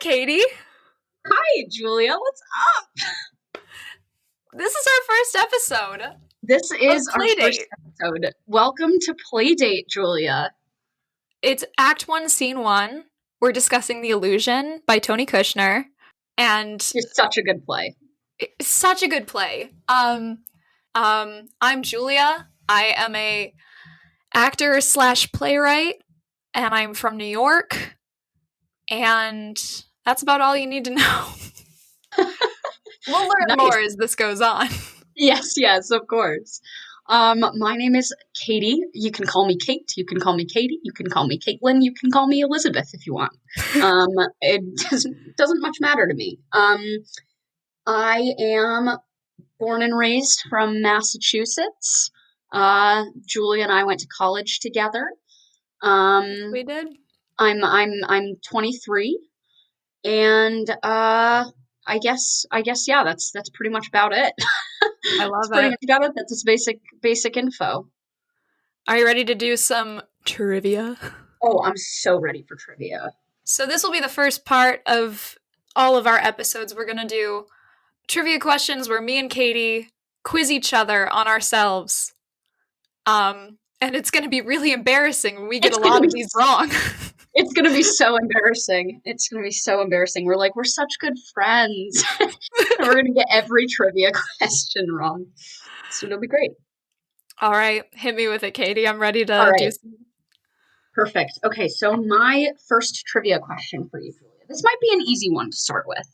Katie. Hi, Julia. What's up? This is our first episode. This is our Playdate. first episode. Welcome to Playdate, Julia. It's Act 1, Scene 1. We're discussing The Illusion by Tony Kushner. And it's such a good play. It's such a good play. I'm Julia. I am a actor / playwright, and I'm from New York. And that's about all you need to know. We'll learn more as this goes on. Yes, of course. My name is Katie. You can call me Kate. You can call me Katie. You can call me Caitlin. You can call me Elizabeth if you want. It doesn't much matter to me. I am born and raised from Massachusetts. Julia and I went to college together. We did. I'm 23, and I guess yeah, that's pretty much about it. I love that's pretty much about it. That's its basic info. Are you ready to do some trivia? Oh, I'm so ready for trivia. So this will be the first part of all of our episodes. We're going to do trivia questions where me and Katie quiz each other on ourselves. And it's going to be really embarrassing when we get a lot of these wrong. It's going to be so embarrassing. It's going to be so embarrassing. We're such good friends. We're going to get every trivia question wrong. So it'll be great. All right. Hit me with it, Katie. I'm ready to do some. Perfect. Okay, so my first trivia question for you, Julia. This might be an easy one to start with.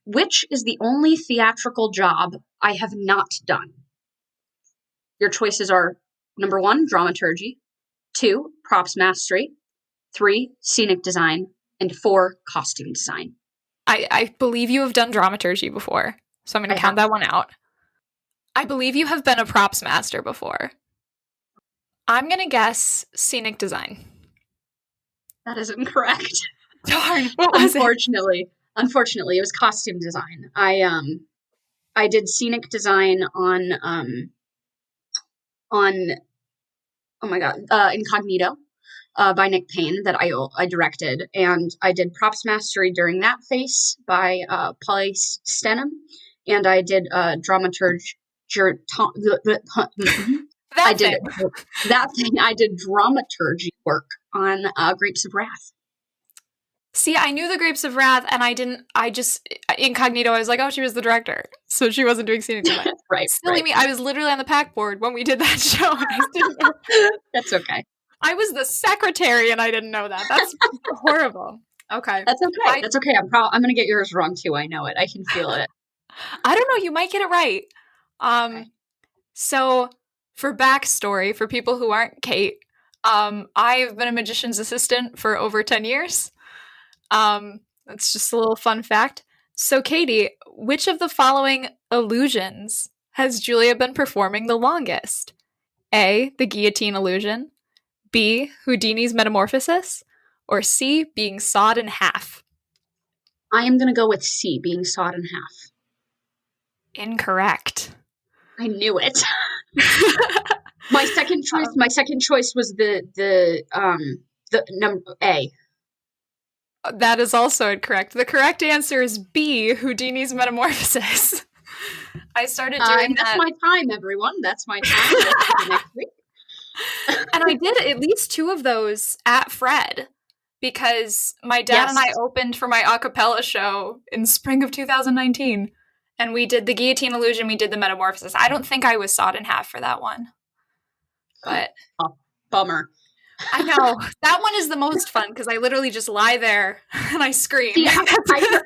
Which is the only theatrical job I have not done? Your choices are number 1, dramaturgy, 2, props mastery, 3, scenic design, and 4, costume design. I believe you have done dramaturgy before, so I'm going to count that one out. I believe you have been a props master before. I'm going to guess scenic design. That is incorrect. Darn. What was it? Unfortunately, it was costume design. I did scenic design on oh my god, Incognito by Nick Payne that I directed, and I did props mastery during that phase by Polly Stenham, and I did dramaturgy. I did dramaturgy work on Grapes of Wrath. See, I knew the Grapes of Wrath, and Incognito, I was like, oh, she was the director, so she wasn't doing scenic design. Right. Silly me, I was literally on the pack board when we did that show, and I didn't know. That's okay. I was the secretary, and I didn't know that. That's horrible. Okay. That's okay. That's okay. I'm going to get yours wrong, too. I know it. I can feel it. I don't know. You might get it right. Okay. So, for backstory, for people who aren't Kate, I've been a magician's assistant for over 10 years. That's just a little fun fact. So, Katie, which of the following illusions has Julia been performing the longest? A, the guillotine illusion, B, Houdini's metamorphosis, or C, being sawed in half? I am going to go with C, being sawed in half. Incorrect. I knew it. My second choice was the number A. That is also incorrect. The correct answer is B, Houdini's metamorphosis. I started doing that. That's my time, everyone. That's my time. Next week. And I did at least 2 of those at Fred, because my dad and I opened for my a cappella show in spring of 2019. And we did the guillotine illusion, we did the metamorphosis. I don't think I was sawed in half for that one. But bummer. I know. That one is the most fun because I literally just lie there and I scream. Yeah,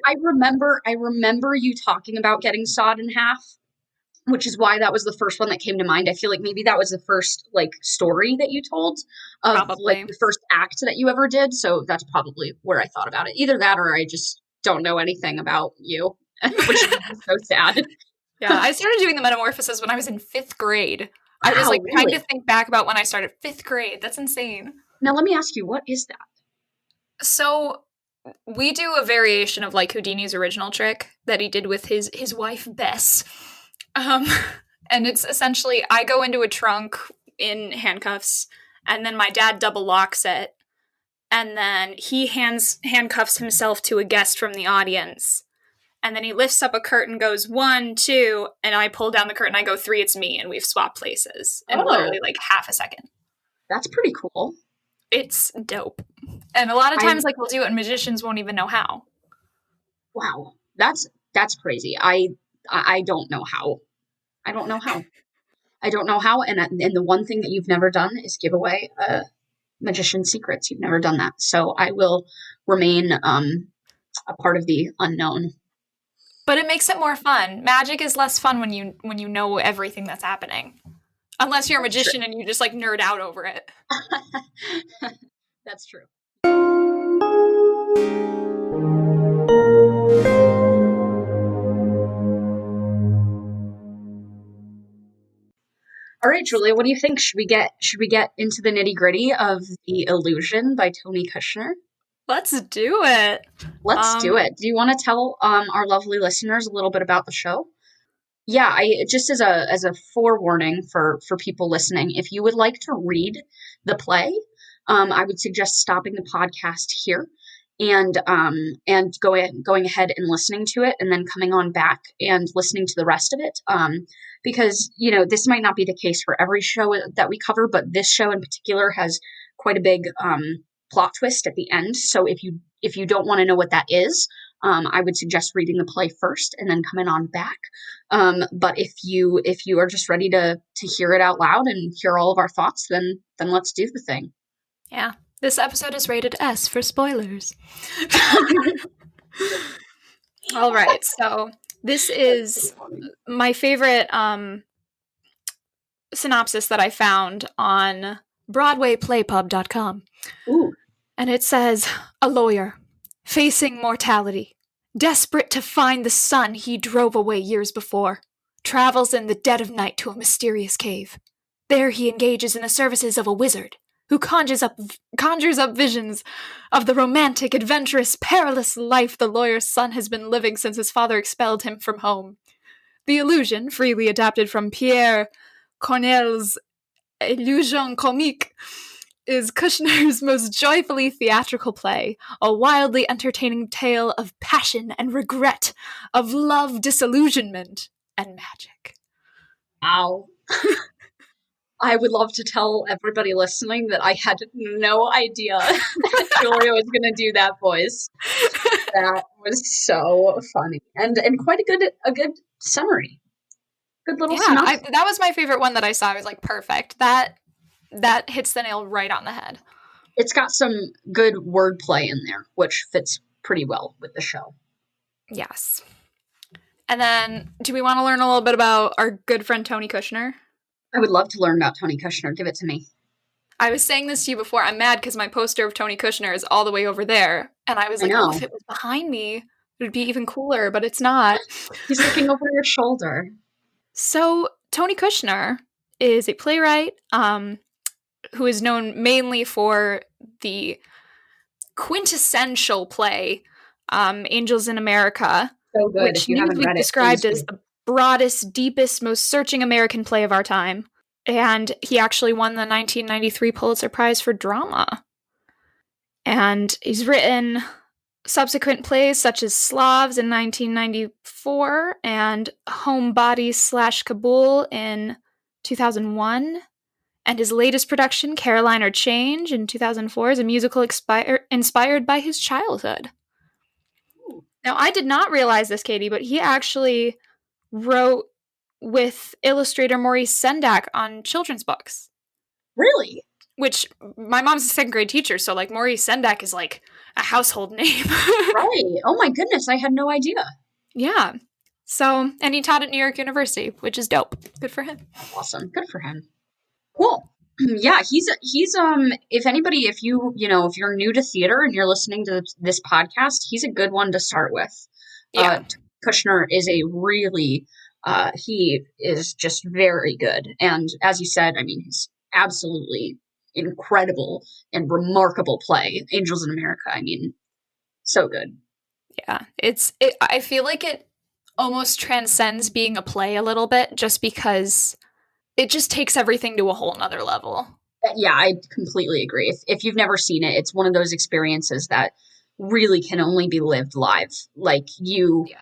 I remember you talking about getting sawed in half, which is why that was the first one that came to mind. I feel like maybe that was the first story that you told of probably. The first act that you ever did. So that's probably where I thought about it. Either that or I just don't know anything about you, which is so sad. Yeah, I started doing the metamorphosis when I was in 5th grade. I was trying to think back about when I started 5th grade. That's insane. Now let me ask you, what is that? So we do a variation of Houdini's original trick that he did with his wife Bess. And it's essentially I go into a trunk in handcuffs, and then my dad double locks it, and then he handcuffs himself to a guest from the audience. And then he lifts up a curtain, goes 1, 2, and I pull down the curtain, I go 3, it's me, and we've swapped places in literally like half a second. That's pretty cool. It's dope. And a lot of times, like, we'll do it and magicians won't even know how. Wow. That's crazy. I don't know how. I don't know how. I don't know how, and the one thing that you've never done is give away magician's secrets. You've never done that. So I will remain a part of the unknown. But it makes it more fun. Magic is less fun when you know everything that's happening. Unless you're a magician and you just like nerd out over it. That's true. All right, Julia, what do you think? Should we get into the nitty-gritty of The Illusion by Tony Kushner? Let's do it. Let's do it. Do you want to tell our lovely listeners a little bit about the show? Yeah, I just as a forewarning for people listening, if you would like to read the play, I would suggest stopping the podcast here and going ahead and listening to it, and then coming on back and listening to the rest of it. Because this might not be the case for every show that we cover, but this show in particular has quite a big plot twist at the end. So if you don't want to know what that is, I would suggest reading the play first and then coming on back. But if you are just ready to hear it out loud and hear all of our thoughts, then let's do the thing. Yeah. This episode is rated S for spoilers. All right. So this is my favorite synopsis that I found on BroadwayPlayPub.com. Ooh. And it says, a lawyer, facing mortality, desperate to find the son he drove away years before, travels in the dead of night to a mysterious cave. There he engages in the services of a wizard, who conjures up visions of the romantic, adventurous, perilous life the lawyer's son has been living since his father expelled him from home. The Illusion, freely adapted from Pierre Corneille's Illusion Comique, is Kushner's most joyfully theatrical play, a wildly entertaining tale of passion and regret, of love, disillusionment, and magic. Ow. I would love to tell everybody listening that I had no idea that Julia was going to do that voice. That was so funny and quite a good summary. Good little synopsis. That was my favorite one that I saw. I was like, perfect. That hits the nail right on the head. It's got some good wordplay in there, which fits pretty well with the show. Yes. And then, do we want to learn a little bit about our good friend Tony Kushner? I would love to learn about Tony Kushner. Give it to me. I was saying this to you before. I'm mad because my poster of Tony Kushner is all the way over there. And I was like, oh, if it was behind me, it would be even cooler, but it's not. He's looking over your shoulder. So, Tony Kushner is a playwright who is known mainly for the quintessential play, Angels in America, so good. Which newly described as the broadest, deepest, most searching American play of our time. And he actually won the 1993 Pulitzer Prize for Drama. And he's written subsequent plays such as Slavs in 1994 and Homebodies / Kabul in 2001. And his latest production, Caroline or Change, in 2004, is a musical inspired by his childhood. Ooh. Now, I did not realize this, Katie, but he actually wrote with illustrator Maurice Sendak on children's books. Really? Which, my mom's a second grade teacher, so, like, Maurice Sendak is, like, a household name. Right. Oh, my goodness. I had no idea. Yeah. So, and he taught at New York University, which is dope. Good for him. Awesome. Good for him. Cool. Yeah, he's if anybody, if you're new to theater and you're listening to this podcast, he's a good one to start with. Yeah. Kushner is a really, he is just very good. And as you said, I mean, he's absolutely incredible and remarkable play, Angels in America. I mean, so good. Yeah, I feel like it almost transcends being a play a little bit just because it just takes everything to a whole nother level. Yeah, I completely agree. If you've never seen it, it's one of those experiences that really can only be lived live. Like Yeah.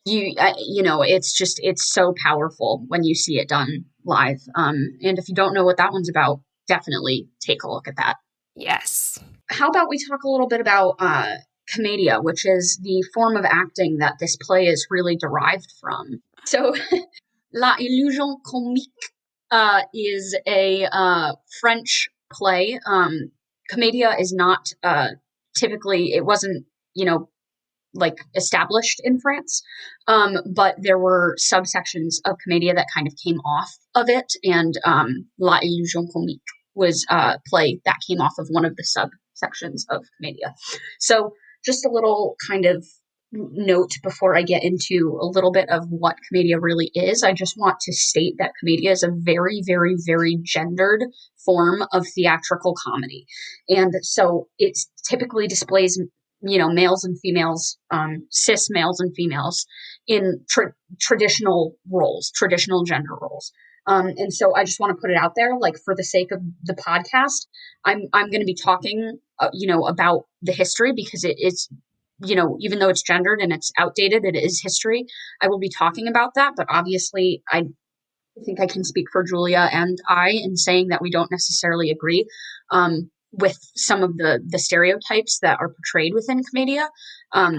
you know, it's just it's so powerful when you see it done live. And if you don't know what that one's about, definitely take a look at that. Yes. How about we talk a little bit about commedia, which is the form of acting that this play is really derived from. So, La Illusion Comique is a French play. Commedia is not typically, it wasn't, you know, like established in France. But there were subsections of Commedia that kind of came off of it, and La Illusion Comique was a play that came off of one of the subsections of Commedia. So just a little kind of note before I get into a little bit of what Commedia really is. I just want to state that Commedia is a very, very, very gendered form of theatrical comedy. And so it typically displays, you know, males and females, cis males and females in traditional roles, traditional gender roles. And so I just want to put it out there, like for the sake of the podcast, I'm going to be talking, you know, about the history because it is, you know, even though it's gendered and it's outdated, it is history. I will be talking about that, but obviously, I think I can speak for Julia and I in saying that we don't necessarily agree with some of the stereotypes that are portrayed within Commedia. Yeah.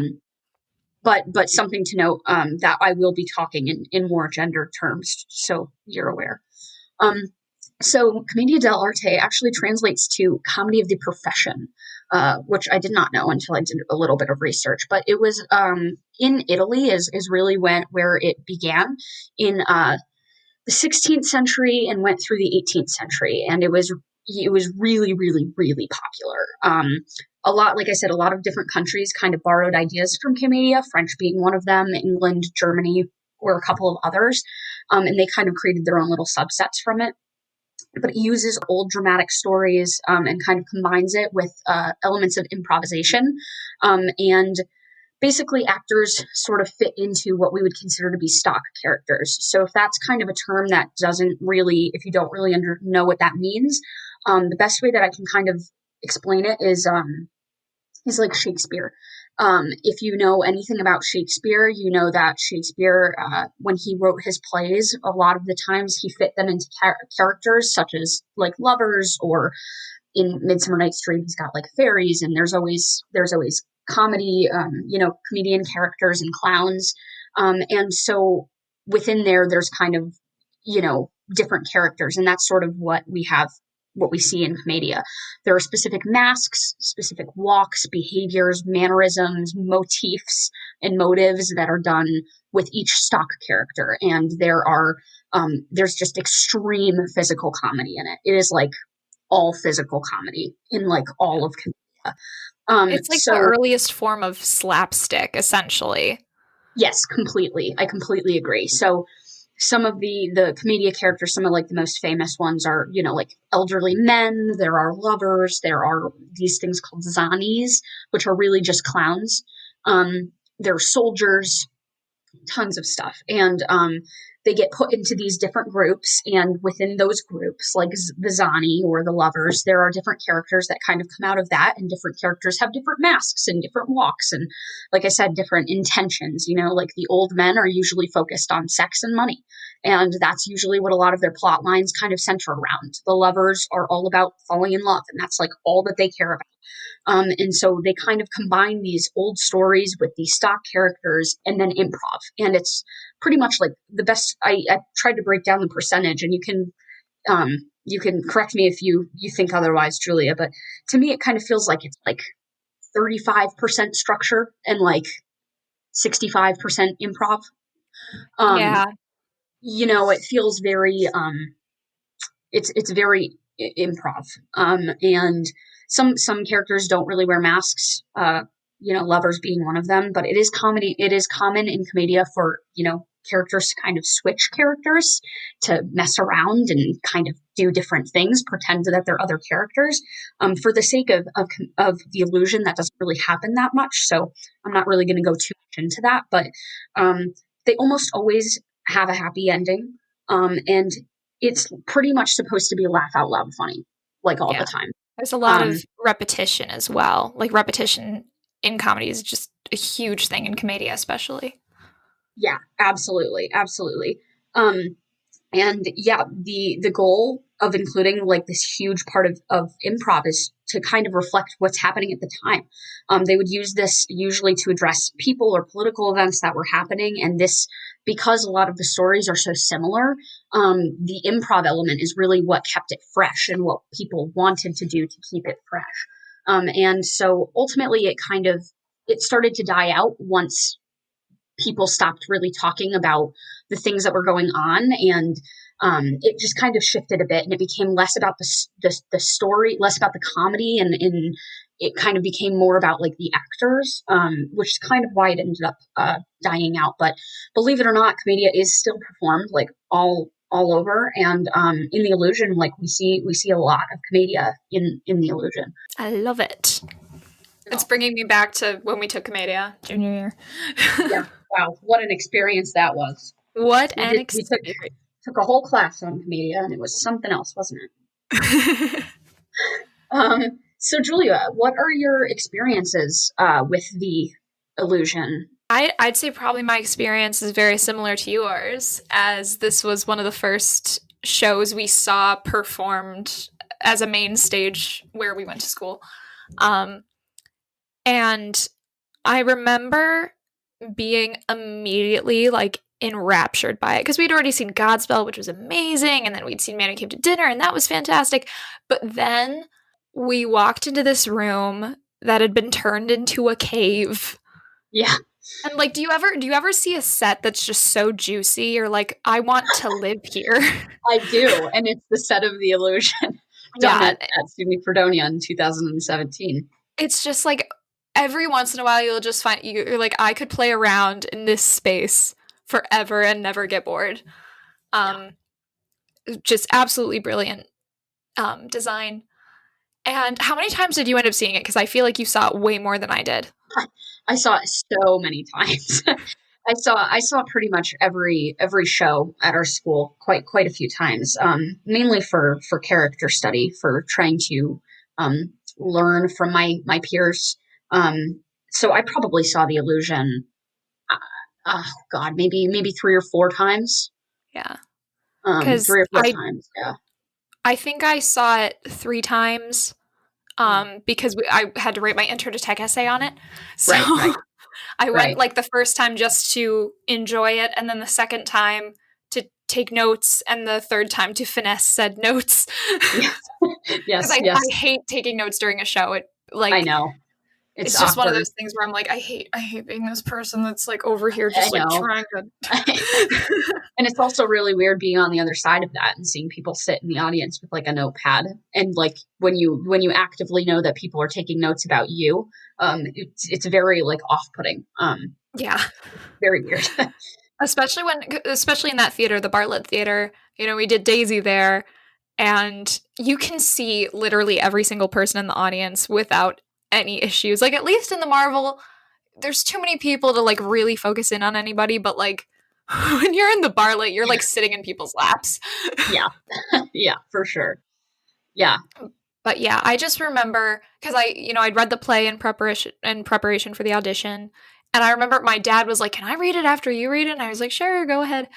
But something to note that I will be talking in more gendered terms, so you're aware. Um, so Commedia dell'arte actually translates to comedy of the profession, which I did not know until I did a little bit of research. But it was in Italy is really where it began in the 16th century and went through the 18th century, and it was really, really, really popular. A lot, like I said, a lot of different countries kind of borrowed ideas from Commedia, French being one of them, England, Germany, or a couple of others, and they kind of created their own little subsets from it. But it uses old dramatic stories and kind of combines it with elements of improvisation. And basically, actors sort of fit into what we would consider to be stock characters. So if that's kind of a term that doesn't really, if you don't really know what that means, the best way that I can kind of explain it is like Shakespeare. If you know anything about Shakespeare, you know that Shakespeare, when he wrote his plays, a lot of the times he fit them into characters such as like lovers, or in Midsummer Night's Dream, he's got like fairies, and there's always comedy, you know, comedian characters and clowns, and so within there's kind of, you know, different characters, and that's sort of what we see in Commedia. There are specific masks, specific walks, behaviors, mannerisms, motifs, and motives that are done with each stock character, and there's just extreme physical comedy in it. It is like all physical comedy in like all of Canada. It's like the So earliest form of slapstick, essentially. yes, completely. I completely agree. So some of the Commedia characters, some of like the most famous ones are, you know, like elderly men, there are lovers, there are these things called zannis, which are really just clowns. There are soldiers, tons of stuff. And they get put into these different groups. And within those groups, like the Zani or the lovers, there are different characters that kind of come out of that. And different characters have different masks and different walks. And like I said, different intentions. You know, like the old men are usually focused on sex and money. And that's usually what a lot of their plot lines kind of center around. The lovers are all about falling in love. And that's like all that they care about. And so they kind of combine these old stories with these stock characters and then improv. And it's pretty much like the best. I tried to break down the percentage, and you can correct me if you think otherwise, Julia. But to me, it kind of feels like it's like 35% structure and like 65% improv. Um, Yeah. you know, it feels very it's very improv, and some characters don't really wear masks, you know, lovers being one of them, but it is common in Commedia for, you know, characters to kind of switch characters, to mess around and kind of do different things, pretend that they're other characters, for the sake of the illusion. That doesn't really happen that much, so I'm not really going to go too much into that, but they almost always have a happy ending, and it's pretty much supposed to be laugh out loud funny. like all Yeah. the time. There's a lot of repetition as well. Like repetition in comedy is just a huge thing in commedia, especially. Yeah, absolutely, absolutely. Um, And yeah, the goal of including like this huge part of improv is to kind of reflect what's happening at the time. They would use this usually to address people or political events that were happening. And this, because a lot of the stories are so similar, the improv element is really what kept it fresh and what people wanted to do to keep it fresh. And so ultimately it started to die out once people stopped really talking about the things that were going on, and it just kind of shifted a bit, and it became less about the story, less about the comedy, and it kind of became more about like the actors, which is kind of why it ended up dying out. But believe it or not, Commedia is still performed like all over, and in the Illusion, like we see a lot of Commedia in the Illusion. I love it. It's bringing me back to when we took Commedia junior year. Yeah. Wow, what an experience that was. What We an did. We experience. took a whole class on Commedia, and it was something else, wasn't it? So, Julia, what are your experiences with the Illusion? I'd say probably my experience is very similar to yours, as this was one of the first shows we saw performed as a main stage where we went to school. And I remember being immediately like enraptured by it because we'd already seen Godspell, which was amazing, and then we'd seen Man Who Came to Dinner, and that was fantastic. But then we walked into this room that had been turned into a cave. Yeah. And like, do you ever see a set that's just so juicy? You're like, I want to live here. I do, and it's the set of the Illusion done Yeah, at SUNY Fredonia in 2017. it's just like every once in a while you'll just find you're like, I could play around in this space forever and never get bored. Um, just absolutely brilliant design. And how many times did you end up seeing it? Because I feel like you saw it way more than I did. I saw it so many times. I saw pretty much every show at our school quite a few times. Mainly for character study, for trying to learn from my peers. So I probably saw the Illusion. Uh, oh God, maybe 3 or 4 times. Yeah, because 3 or 4 times. Yeah. I think I saw it 3 times. Because I had to write my intro to tech essay on it. So Right. I went Right. like the first time just to enjoy it, and then the second time to take notes, and the third time to finesse said notes. Yes. Because Yes. Yes. I hate taking notes during a show. It I like know. It's it's just one of awkward. those things where I'm like, I hate being this person that's like over here I just like know. trying to. And it's also really weird being on the other side of that and seeing people sit in the audience with like a notepad, and like when you actively know that people are taking notes about you, it's very like off-putting, Yeah. very weird. Especially in that theater, the Bartlett Theater. We did Daisy there, and you can see literally every single person in the audience without any issues. Like, at least in the Marvel, there's too many people to like really focus in on anybody, but like when you're in the Bartlett, you're like sitting in people's laps. Yeah. Yeah, for sure. Yeah. But yeah, I just remember because I'd read the play in preparation for the audition, and I remember my dad was like, "Can I read it after you read it?" And I was like, "Sure, go ahead."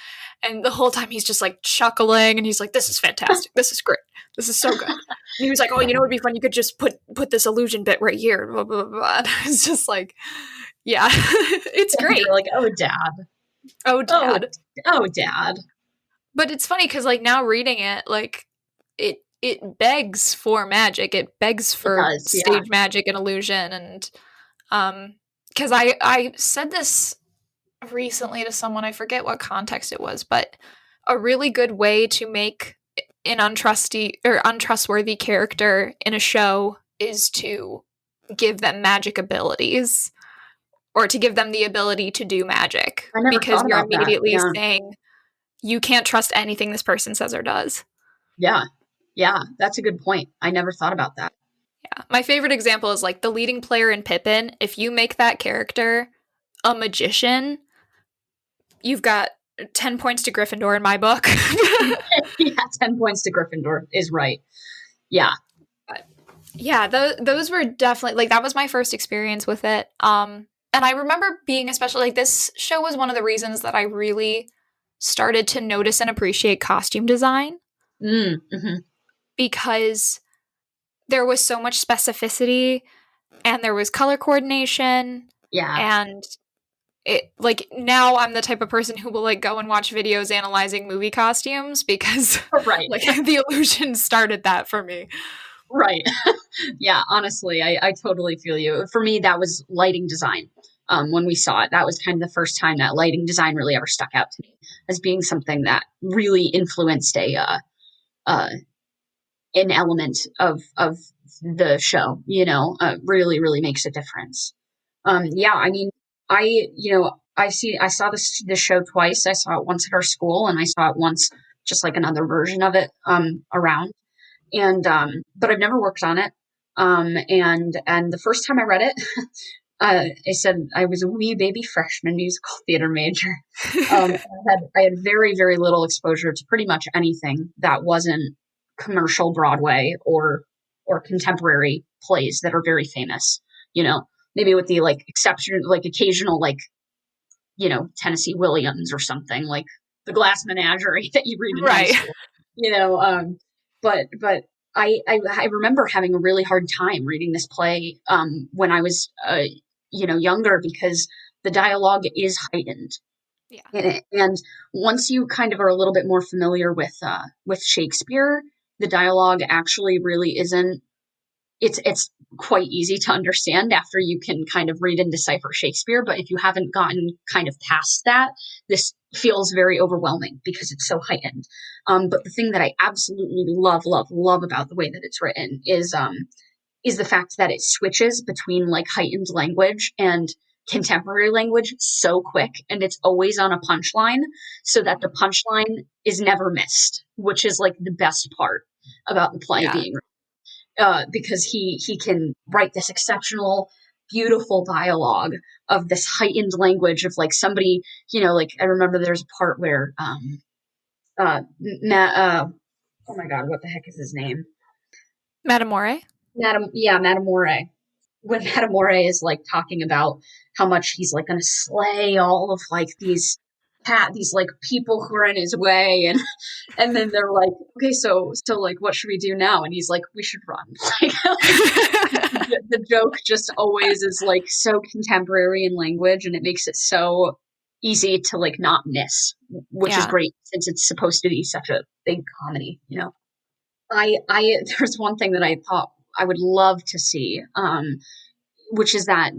And the whole time he's just like chuckling, and he's like, "This is fantastic. This is great. This is so good." And he was like, "Oh, it'd be fun. You could just put this illusion bit right here." Blah blah blah. And I was just like, "Yeah, it's And great." you're like, oh dad. Oh, Oh, dad. oh dad. But it's funny because like now reading it, like it begs for magic. It begs It for does. Yeah. stage magic and illusion. And because I said this recently to someone, I forget what context it was, but a really good way to make an untrustworthy character in a show is to give them magic abilities, or to give them the ability to do magic, I never because thought you're about that. immediately Yeah. saying you can't trust anything this person says or does. Yeah. Yeah. That's a good point. I never thought about that. Yeah. My favorite example is like the leading player in Pippin. If you make that character a magician, you've got 10 points to Gryffindor in my book. Yeah, 10 points to Gryffindor is right. Yeah. But yeah, those were definitely like that was my first experience with it. And I remember being especially like this show was one of the reasons that I really started to notice and appreciate costume design Mm-hmm. because there was so much specificity and there was color coordination Yeah. and it like now I'm the type of person who will like go and watch videos analyzing movie costumes because Right. like the illusion started that for me. Right. Yeah, honestly, I totally feel you. For me, that was lighting design. When we saw it, that was kind of the first time that lighting design really ever stuck out to me as being something that really influenced uh, an element of the show. Really, really makes a difference. Yeah. Yeah, I mean, I saw this show twice. I saw it once at our school, and I saw it once just like another version of it around. And but I've never worked on it. And the first time I read it, I said I was a wee baby freshman musical theater major. I had very very little exposure to pretty much anything that wasn't commercial Broadway or contemporary plays that are very famous. Maybe with the like exception, like occasional like Tennessee Williams or something like the Glass Menagerie that you read in high Right. school. You know, but I remember having a really hard time reading this play when I was younger because the dialogue is heightened Yeah. in it, and once you kind of are a little bit more familiar with Shakespeare, the dialogue actually really isn't it's quite easy to understand after you can kind of read and decipher Shakespeare. But if you haven't gotten kind of past that, this feels very overwhelming because it's so heightened. But the thing that I absolutely love, love, love about the way that it's written is the fact that it switches between like heightened language and contemporary language so quick, and it's always on a punchline, so that the punchline is never missed, which is like the best part about the play Yeah. being because he can write this exceptional, beautiful dialogue of this heightened language of like somebody, like I remember there's a part where oh my god, what the heck is his name? Madamore? Madame when Matamore is like talking about how much he's like going to slay all of like these like people who are in his way, and then they're like, okay, so like what should we do now? And he's like, we should run. Like the joke just always is like so contemporary in language, and it makes it so easy to like not miss, which is Yeah. great since it's supposed to be such a big comedy. I there's one thing that I thought I would love to see, which is that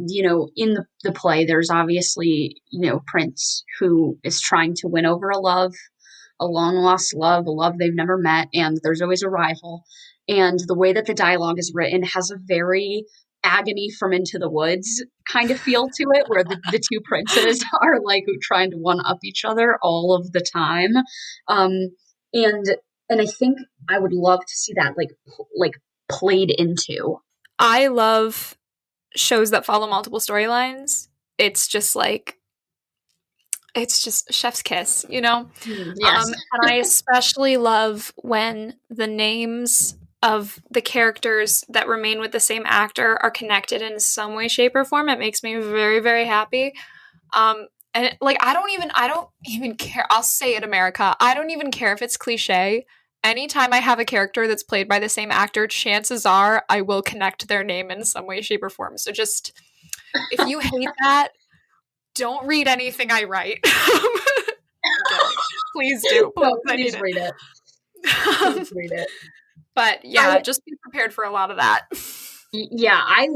in the play there's obviously Prince who is trying to win over a long lost love, a love they've never met, and there's always a rival. And the way that the dialogue is written has a very agony from Into the Woods kind of feel to it, where the two princes are like trying to one up each other all of the time. um and and I think I would love to see that like played into. I love shows that follow multiple storylines. It's just like it's just chef's kiss, you know? Yes. And I especially love when the names of the characters that remain with the same actor are connected in some way, shape, or form. It makes me very, very happy. And like I don't even care. I'll say it, America. I don't even care if it's cliche. Anytime I have a character that's played by the same actor, chances are I will connect their name in some way, shape, or form. So just if you hate that, don't read anything I write. Please do. Please, No, I need please it. read it. Please read it. But yeah, I just be prepared for a lot of that. Yeah, I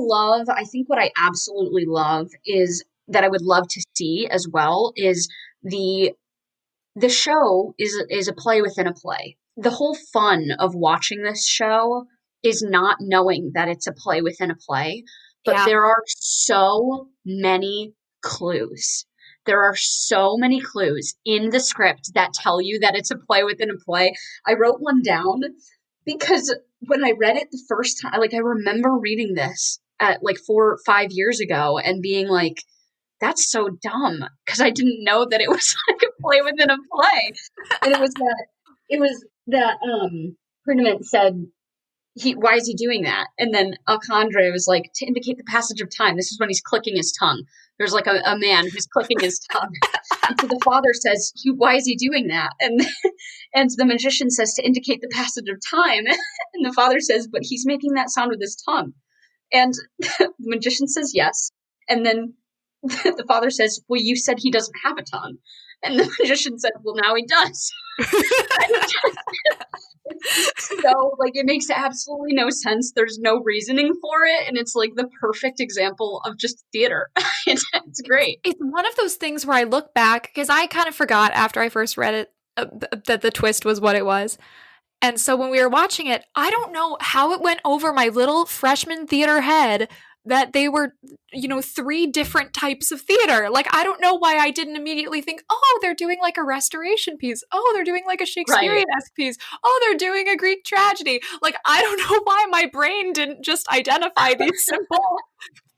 think what I absolutely love is that I would love to see as well is the the show is a play within a play. The whole fun of watching this show is not knowing that it's a play within a play, but Yeah. there are so many clues. There are so many clues in the script that tell you that it's a play within a play. I wrote one down because when I read it the first time, like I remember reading this at like 4 or 5 years ago and being like, that's so dumb because I didn't know that it was like a play within a play. And it was that Tournament said why is he doing that? And then Alcandre was like, to indicate the passage of time. This is when he's clicking his tongue. There's like a man who's clicking his tongue. And so the father says, why is he doing that? And the magician says, to indicate the passage of time. And the father says, but he's making that sound with his tongue. And the magician says yes. And then the father says, well, you said he doesn't have a tongue. And the magician said, well, now he does. So, like, it makes absolutely no sense. There's no reasoning for it. And it's, like, the perfect example of just theater. It's great. It's one of those things where I look back, because I kind of forgot after I first read it that the twist was what it was. And so when we were watching it, I don't know how it went over my little freshman theater head that they were, 3 different types of theater. Like, I don't know why I didn't immediately think, oh, they're doing like a restoration piece. Oh, they're doing like a Shakespearean-esque piece. Oh, they're doing a Greek tragedy. Like, I don't know why my brain didn't just identify these simple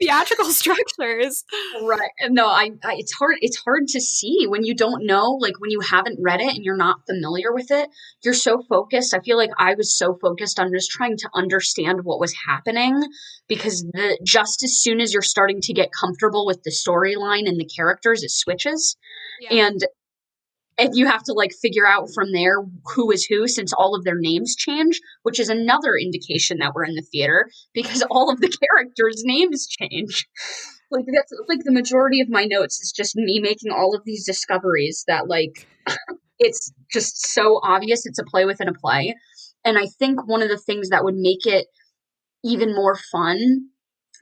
theatrical structures. Right. No, it's hard to see when you don't know, like when you haven't read it and you're not familiar with it. You're so focused. I feel like I was so focused on just trying to understand what was happening, because just as soon as you're starting to get comfortable with the storyline and the characters, it switches. Yeah. And you have to like figure out from there who is who, since all of their names change, which is another indication that we're in the theater, because all of the characters' names change. Like, that's like the majority of my notes is just me making all of these discoveries that, like, it's just so obvious it's a play within a play. And I think one of the things that would make it even more fun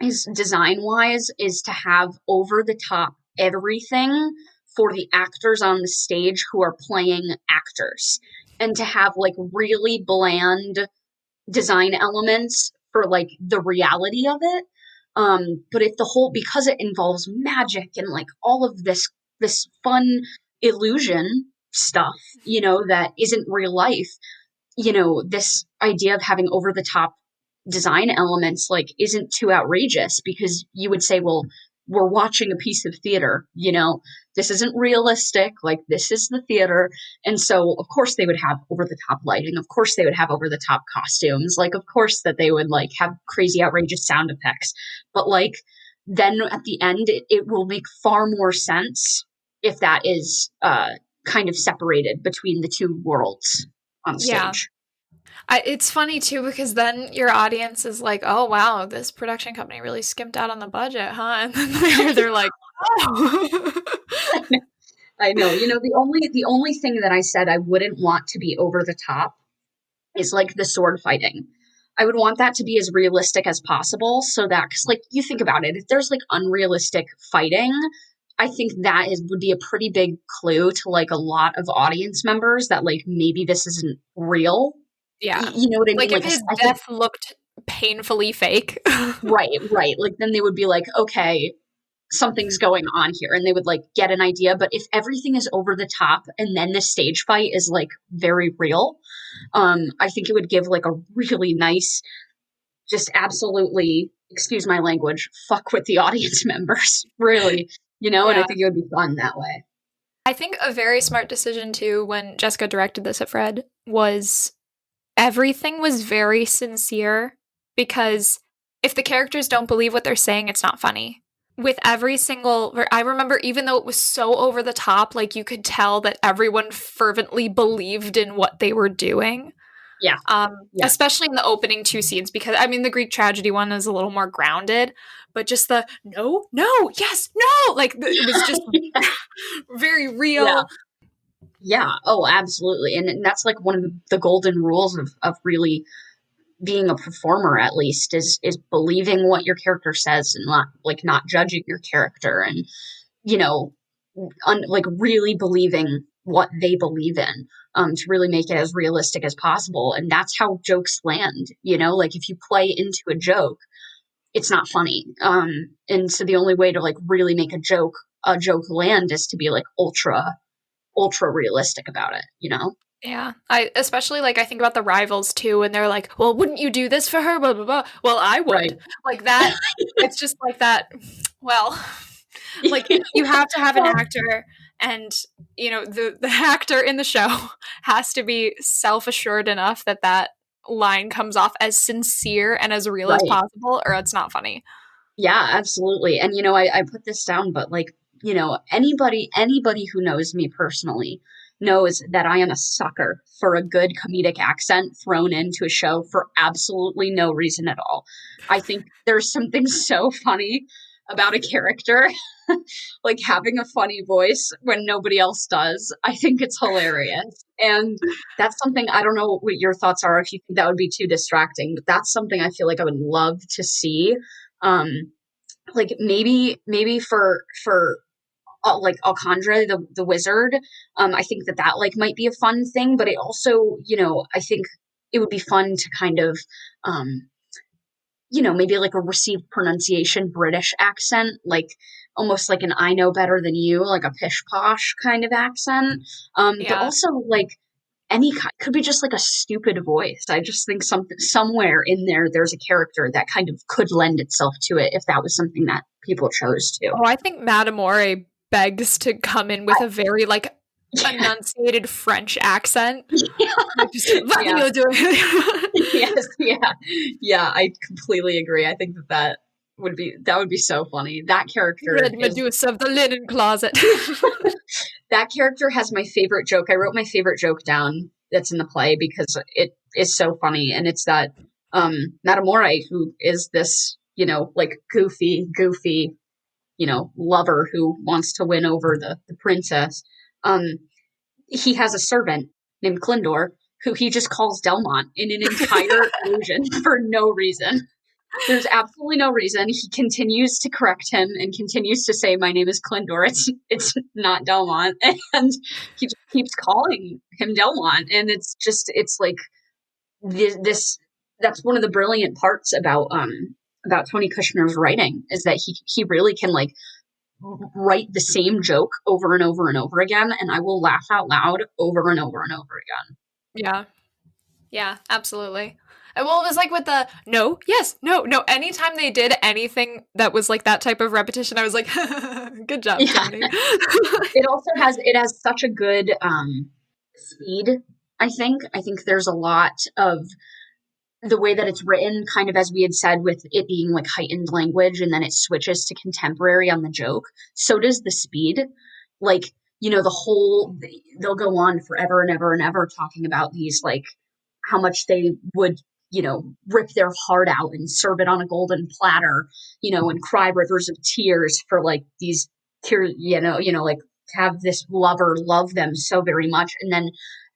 is design wise is to have over the top everything for the actors on the stage who are playing actors, and to have like really bland design elements for like the reality of it. But if the whole, because it involves magic and like all of this fun illusion stuff, that isn't real life, this idea of having over the top design elements like isn't too outrageous, because you would say, well, we're watching a piece of theater, this isn't realistic, like this is the theater. And so of course they would have over the top lighting, of course they would have over the top costumes, like of course that they would like have crazy outrageous sound effects. But like then at the end it will make far more sense if that is kind of separated between the two worlds on stage. Yeah. It's funny too, because then your audience is like, oh wow, this production company really skimped out on the budget, huh? And then later they're like, oh. I know. The only thing that I said I wouldn't want to be over the top is like the sword fighting. I would want that to be as realistic as possible, so that, because like you think about it, if there's like unrealistic fighting, I think that would be a pretty big clue to like a lot of audience members that like maybe this isn't real. Yeah. You know what I mean? Like if his death looked painfully fake. Right. Like then they would be like, okay, something's going on here, and they would like get an idea. But if everything is over the top and then the stage fight is like very real, I think it would give like a really nice, just absolutely, excuse my language, fuck with the audience members, really, and I think it would be fun that way. I think a very smart decision too, when Jessica directed this at Fred, was everything was very sincere, because if the characters don't believe what they're saying, it's not funny. With every single, I remember, even though it was so over the top, like you could tell that everyone fervently believed in what they were doing. Yeah. Especially in the opening 2 scenes, because I mean the Greek tragedy one is a little more grounded, but just the no, yes, no, like it was just very real. Yeah. Oh, absolutely. And that's like one of the golden rules of really being a performer, at least, is believing what your character says, and not judging your character, and like really believing what they believe in, to really make it as realistic as possible. And that's how jokes land. Like if you play into a joke, it's not funny. And so the only way to like really make a joke land is to be like ultra realistic about it. Yeah, I especially like I think about the Rivals too, and they're like, "Well, wouldn't you do this for her?" Blah blah blah. Well, I would. Right. Like that. It's just like that. Well, like you have to have an actor, and the actor in the show has to be self-assured enough that line comes off as sincere and as real as Right. possible, or it's not funny. Yeah, absolutely. And I put this down, but like, anybody who knows me personally knows that I am a sucker for a good comedic accent thrown into a show for absolutely no reason at all. I think there's something so funny about a character like having a funny voice when nobody else does. I think it's hilarious. And that's something I don't know what your thoughts are if you think that would be too distracting, but that's something I feel like I would love to see. Um, like maybe for like Alcandra the wizard. I think that like might be a fun thing, but it also, I think it would be fun to kind of um maybe like a received pronunciation British accent, like almost like an I know better than you, like a pish posh kind of accent. But Yeah. also like any kind could be just like a stupid voice. I just think something somewhere in there's a character that kind of could lend itself to it if that was something that people chose to. Oh, I think Matamore begs to come in with a very like enunciated French accent. Like just what are Yeah. you doing? Yes. Yeah. Yeah. I completely agree. I think that would be so funny. That character Red is Medusa of the linen closet. that character has my favorite joke. I wrote my favorite joke down that's in the play because it is so funny, and it's that Matamore, who is this, like goofy, lover who wants to win over the princess. Um, he has a servant named Clindor who he just calls Delmont in an entire illusion for no reason. There's absolutely no reason. He continues to correct him and continues to say, "My name is Clindor. It's not Delmont," and he just keeps calling him Delmont. And it's like this. That's one of the brilliant parts about Tony Kushner's writing is that he really can like write the same joke over and over and over again, and I will laugh out loud over and over and over again. Yeah. Yeah, absolutely. Well, it was like with the no, yes, no, no. Anytime they did anything that was like that type of repetition, I was like, good job, Yeah. Tony. It has such a good speed. I think there's a lot of the way that it's written, kind of as we had said, with it being like heightened language and then it switches to contemporary on the joke. So does the speed. Like, they'll go on forever and ever and ever talking about these, like, how much they would, rip their heart out and serve it on a golden platter, and cry rivers of tears for like these tears, like to have this lover love them so very much. And then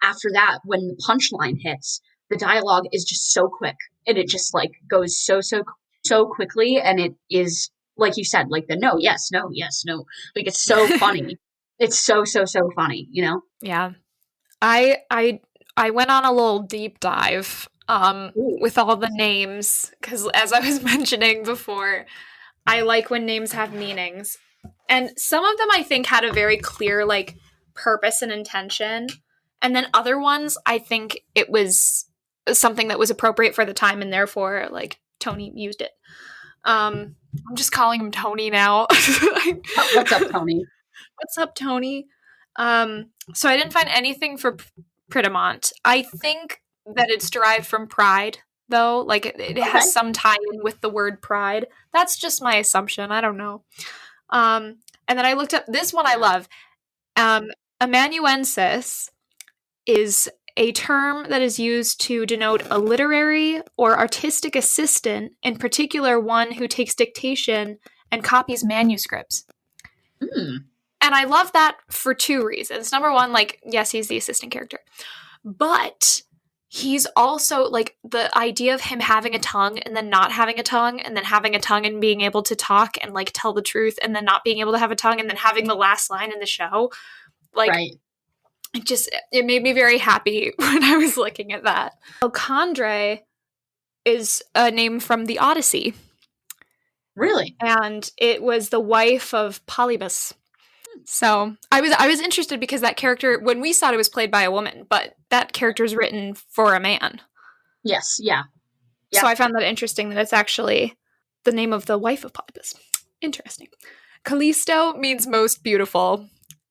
after that, when the punchline hits, the dialogue is just so quick and it just like goes so quickly, and it is like you said, like the no, yes, no, yes, no, like it's so funny. It's so funny. Yeah. I went on a little deep dive Ooh. with all the names cuz as I was mentioning before, I like when names have meanings. And some of them I think had a very clear like purpose and intention. And then other ones I think it was something that was appropriate for the time and therefore like Tony used it. I'm just calling him Tony now. What's up, Tony? What's up, Tony? So I didn't find anything for Pridamont. I think that it's derived from pride, though. Like it Okay. has some tie in with the word pride. That's just my assumption. I don't know. And then I looked up this one I Yeah. love. Amanuensis is a term that is used to denote a literary or artistic assistant, in particular one who takes dictation and copies manuscripts. Hmm. And I love that for two reasons. Number one, like, yes, he's the assistant character, but he's also like the idea of him having a tongue and then not having a tongue and then having a tongue and being able to talk and like tell the truth and then not being able to have a tongue and then having the last line in the show. Like, Right. it made me very happy when I was looking at that. Alcandre is a name from the Odyssey, Really? and it was the wife of Polybus. So I was interested because that character, when we saw it was played by a woman, but that character is written for a man. Yes. Yeah. So Yep. I found that interesting that it's actually the name of the wife of Polybus. Interesting. Callisto means most beautiful.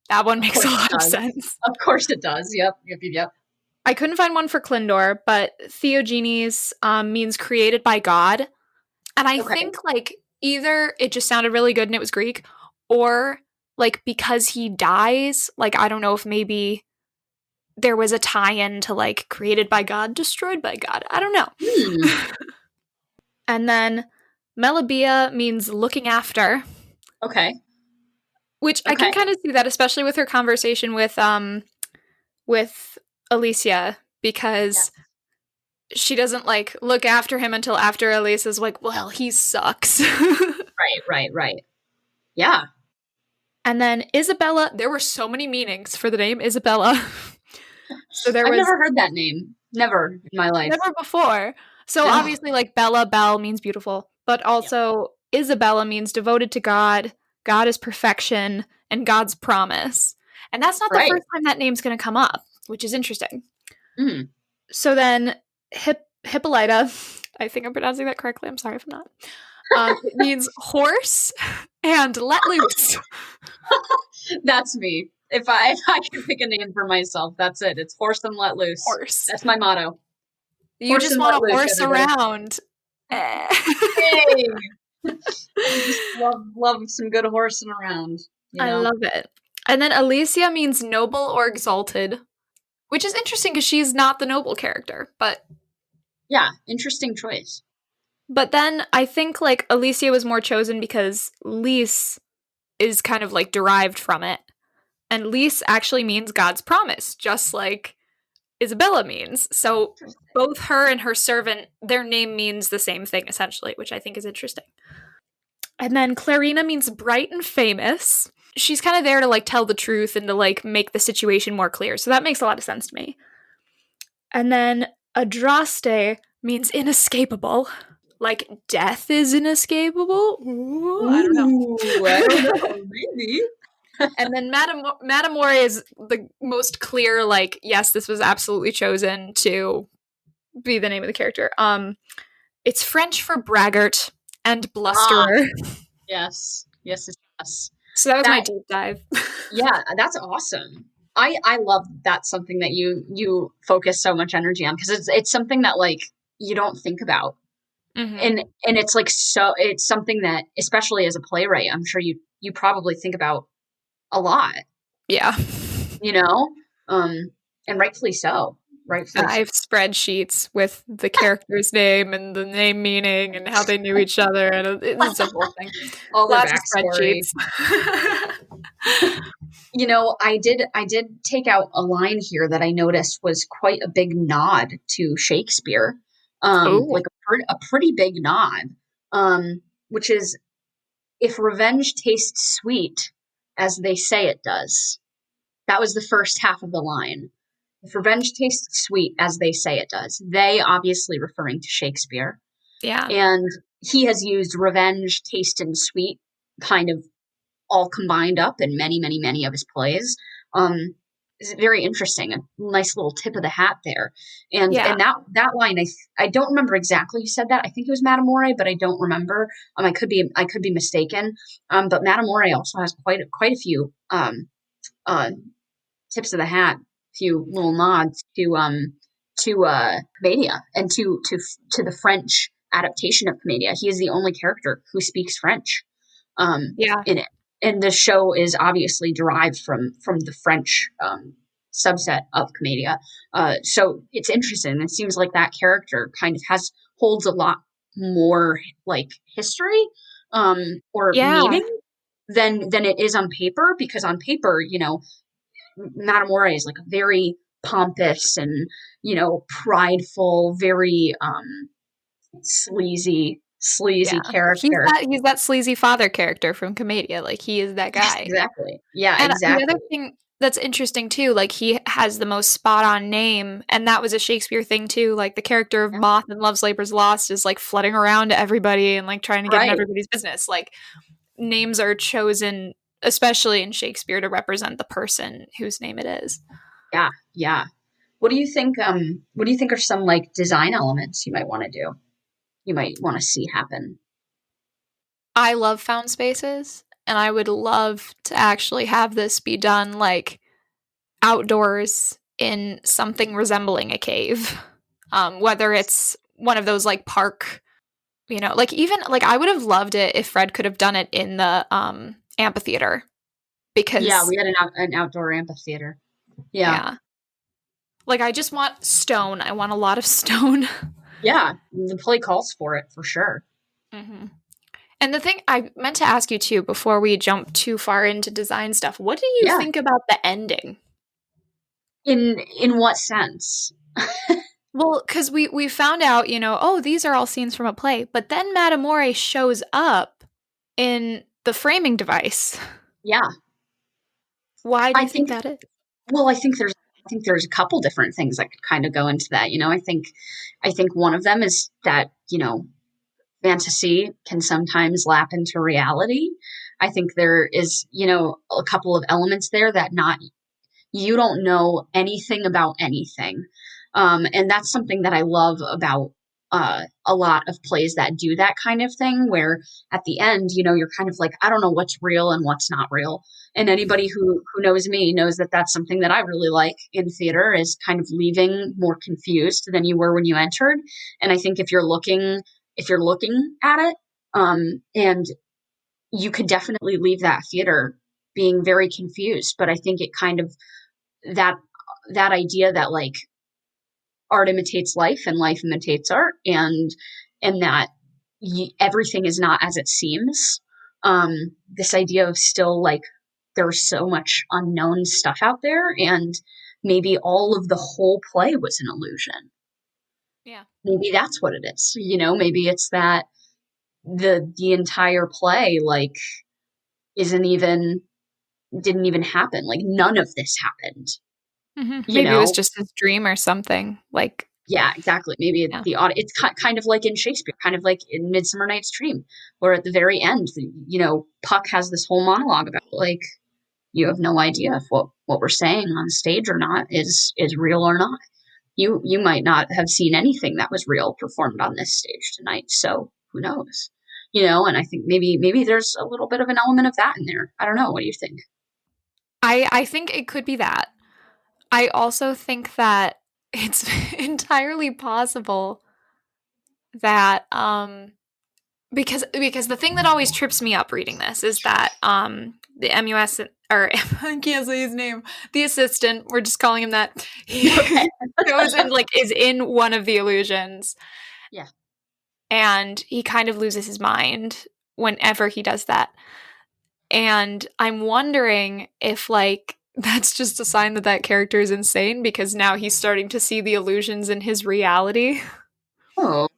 That one Of makes course a it lot of does. sense. Of course it does. Yep. Yep. Yep. Yep. I couldn't find one for Clindor, but Theogenes means created by God. And I Okay. think, like, either it just sounded really good and it was Greek, or, like, because he dies, like, I don't know if maybe there was a tie-in to, like, created by God, destroyed by God. I don't know. And then Melibea means looking after, Okay. which I Okay. can kind of see that, especially with her conversation with Alicia, because she doesn't like look after him until after Alicia's like, well, he sucks. Right. Yeah. And then Isabella, there were so many meanings for the name Isabella. So there I've was never heard that name. Never in my life. never before. So No. obviously, like Bella, Belle means beautiful, but Yep. also Isabella means devoted to God. God is perfection and God's promise. And that's not the Right. first time that name's going to come up, which is interesting. Mm. So then Hippolyta, I think I'm pronouncing that correctly. I'm sorry if I'm not. It means horse and let loose. That's me. If I can pick a name for myself, that's it. It's horse and let loose. Horse. That's my motto. You Horse just and want let to loose, horse everybody. around. Hey. I just love some good horsing around. You I know? love it. And then Alicia means noble or exalted, which is interesting because she's not the noble character. Yeah, interesting choice. But then I think like Alicia was more chosen because Lys is kind of like derived from it. And Lys actually means God's promise, just like Isabella means. So both her and her servant, their name means the same thing essentially, which I think is interesting. And then Clarina means bright and famous. She's kind of there to like tell the truth and to like make the situation more clear. So that makes a lot of sense to me. And then Adraste means inescapable. Like death is inescapable? Ooh, I don't know. I don't know. Maybe. And then Matamore is the most clear, like, yes, this was absolutely chosen to be the name of the character. It's French for braggart and blusterer. Yes. So that was my That deep dive. Yeah, that's awesome. I love that's something that you focus so much energy on because it's something that like you don't think about. Mm-hmm. And it's like it's something that especially as a playwright, I'm sure you probably think about a lot, Yeah. you know? And rightfully so. I have spreadsheets with the character's name and the name meaning and how they knew each other, and it's a whole thing. All their Lots of backstory. spreadsheets. You know, I did take out a line here that I noticed was quite a big nod to Shakespeare. Like a pretty big nod. Which is if revenge tastes sweet as they say it does. That was the first half of the line. If revenge tastes sweet as they say it does. They obviously referring to Shakespeare. Yeah. And he has used revenge, taste, and sweet kind of all combined up in many of his plays. Is very interesting. A nice little tip of the hat there. And that line, I don't remember exactly who said that. I think it was Matamore, but I don't remember. I could be mistaken. But Matamore also has quite a few tips of the hat, a few little nods to Commedia and to the French adaptation of Commedia. He is the only character who speaks French in it. And the show is obviously derived from the French subset of Commedia. So it's interesting. It seems like that character kind of holds a lot more like history or meaning than it is on paper, because on paper, you know, Matamore is like a very pompous and, you know, prideful, very sleazy character. He's that sleazy father character from Commedia. Like he is that guy. Exactly. Yeah, And exactly. the other thing that's interesting too, like he has the most spot on name, and that was a Shakespeare thing too. Like the character of Moth in Love's Labour's Lost is like flooding around to everybody and like trying to get in everybody's business. Like names are chosen, especially in Shakespeare, to represent the person whose name it is. Yeah. What do you think are some like design elements you might want to do? You might want to see happen? I love found spaces, and I would love to actually have this be done like outdoors in something resembling a cave. Whether it's one of those like park, like even like I would have loved it if Fred could have done it in the amphitheater Yeah, because we had an outdoor amphitheater. Yeah. yeah. Like I just want stone. I want a lot of stone. Yeah, the play calls for it for sure. hmm And the thing I meant to ask you too before we jump too far into design stuff, what do you Yeah. think about the ending? In what sense? Well, because we found out, oh, these are all scenes from a play, but then Matamore shows up in the framing device. Yeah. Why do I you think think that is? well, I think there's a couple different things that could kind of go into that. I think one of them is that, fantasy can sometimes lap into reality. I think there is, a couple of elements there that not you don't know anything about anything. And that's something that I love about a lot of plays that do that kind of thing, where at the end, you're kind of like, I don't know what's real and what's not real. And anybody who knows me knows that that's something that I really like in theater is kind of leaving more confused than you were when you entered. And I think if you're looking at it, and you could definitely leave that theater being very confused. But I think it kind of that that idea that like art imitates life and life imitates art, and that everything is not as it seems. This idea of still like there's so much unknown stuff out there, and maybe all of the whole play was an illusion. Yeah. Maybe that's what it is. Maybe it's that the entire play like isn't even didn't even happen. Like none of this happened. You Maybe it was know, just his dream or something. Like, Yeah, exactly. Maybe yeah. it's kind of like in Shakespeare, kind of like in Midsummer Night's Dream, where at the very end, Puck has this whole monologue about like you have no idea if what we're saying on stage or not is real or not. You might not have seen anything that was real performed on this stage tonight, so who knows? And I think maybe there's a little bit of an element of that in there. I don't know. What do you think? I think it could be that. I also think that it's entirely possible that because the thing that always trips me up reading this is that the MUS or I can't say his name, the assistant, we're just calling him that. He Okay. goes and like is in one of the illusions Yeah. and he kind of loses his mind whenever he does that. And I'm wondering if like that's just a sign that that character is insane because now he's starting to see the illusions in his reality. Oh,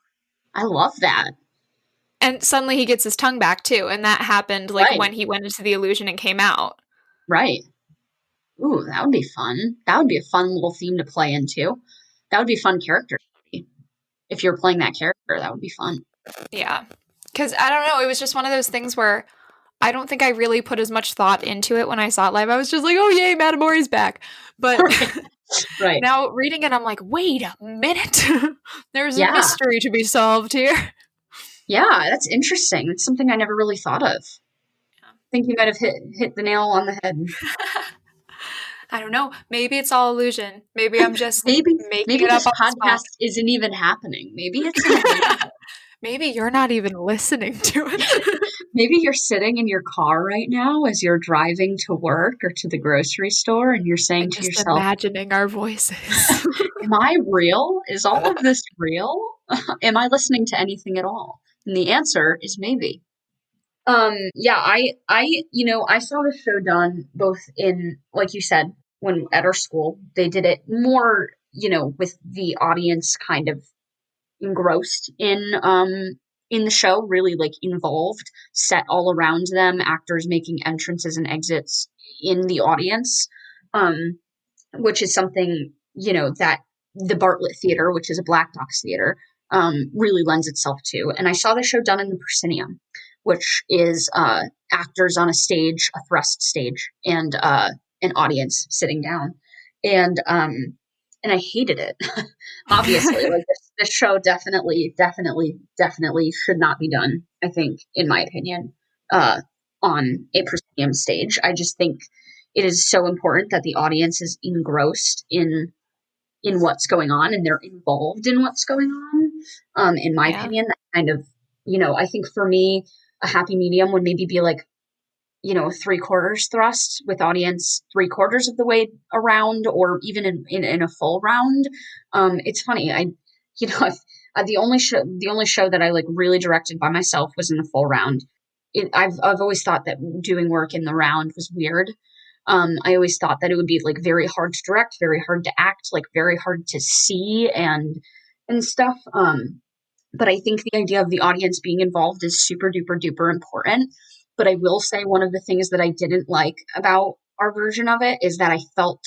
I love that. And suddenly he gets his tongue back too. And that happened like Right. when he went into the illusion and came out. Right. Ooh, that would be fun. That would be a fun little theme to play into. That would be fun character. If you're playing that character, that would be fun. Yeah. Because I don't know. It was just one of those things where I don't think I really put as much thought into it when I saw it live. I was just like, oh, yay, Matamore's back. But Right. now reading it, I'm like, wait a minute. There's a Yeah. mystery to be solved here. Yeah, that's interesting. It's something I never really thought of. I think you might have hit the nail on the head. I don't know. Maybe it's all illusion. Maybe I'm just Maybe making maybe it up this on the spot. podcast isn't even happening. Maybe it's an illusion. Maybe you're not even listening to it. Maybe you're sitting in your car right now as you're driving to work or to the grocery store and you're saying And to just yourself, imagining our voices. am I real? Is all of this real? Am I listening to anything at all? And the answer is maybe. Yeah, I saw the show done both in, like you said, when at our school, they did it more, with the audience kind of engrossed in the show, really like involved, set all around them, actors making entrances and exits in the audience. Um, which is something, that the Bartlett Theater, which is a Black Box theater, really lends itself to. And I saw the show done in the proscenium, which is actors on a stage, a thrust stage, and an audience sitting down. And I hated it. Obviously, like this show definitely should not be done. I think, in my opinion, on a proscenium stage. I just think it is so important that the audience is engrossed in what's going on and they're involved in what's going on. In my Yeah. opinion, that kind of, I think for me, a happy medium would maybe be like, 3/4 thrust with audience 3/4 of the way around, or even in a full round. It's funny. You know, the only show that I like really directed by myself was in the full round. I've always thought that doing work in the round was weird. I always thought that it would be like very hard to direct, very hard to act, like very hard to see and stuff. But I think the idea of the audience being involved is super duper duper important. But I will say one of the things that I didn't like about our version of it is that I felt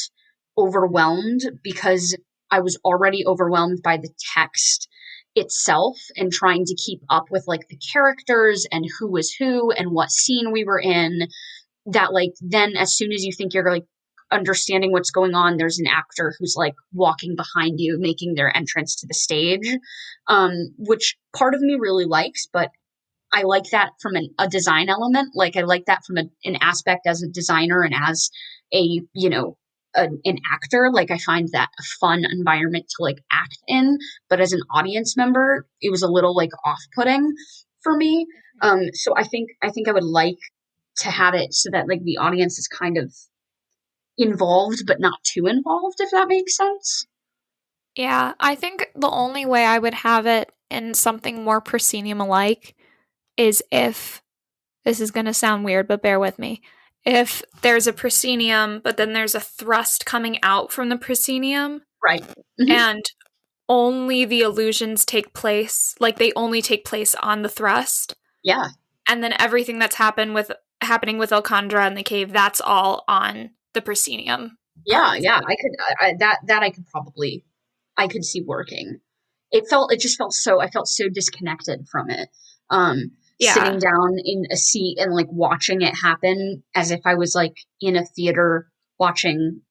overwhelmed because I was already overwhelmed by the text itself and trying to keep up with like the characters and who was who and what scene we were in, that like then as soon as you think you're like understanding what's going on, there's an actor who's like walking behind you making their entrance to the stage, which part of me really likes, but I like that from a design element. Like I like that from an aspect as a designer and as a an actor. Like I find that a fun environment to like act in, but as an audience member it was a little like off-putting for me. So I think I would like to have it so that like the audience is kind of involved but not too involved, if that makes sense. Yeah, I think the only way I would have it in something more proscenium alike is if this is going to sound weird, but bear with me. If there's a proscenium, but then there's a thrust coming out from the proscenium, Right. Hmm. and only the illusions take place, like they only take place on the thrust, Yeah. and then everything that's happening with Elkandra and the cave, that's all on the proscenium part Yeah, of the yeah, stage. I could that I could probably I could see working. I felt so disconnected from it. Sitting Yeah, down in a seat and like watching it happen as if I was like in a theater watching,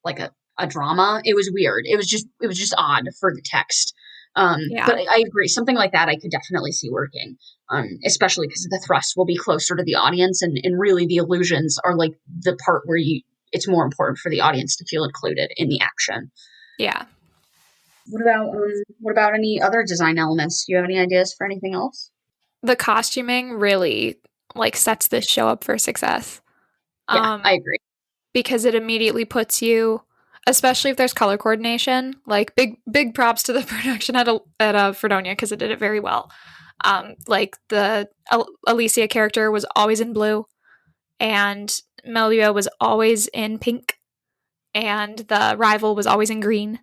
like a drama. It was weird. It was just odd for the text. But yeah, I agree. Something like that I could definitely see working. Especially because the thrust will be closer to the audience, and really the illusions are like the part where it's more important for the audience to feel included in the action. yeah. What about any other design elements? Do you have any ideas for anything else? The costuming really like sets this show up for success. Yeah, Um, I agree. because it immediately puts you, especially if there's color coordination, like big props to the production at Fredonia because it did it very well. Like the Alicia character was always in blue, and Melvia was always in pink, and the rival was always in green.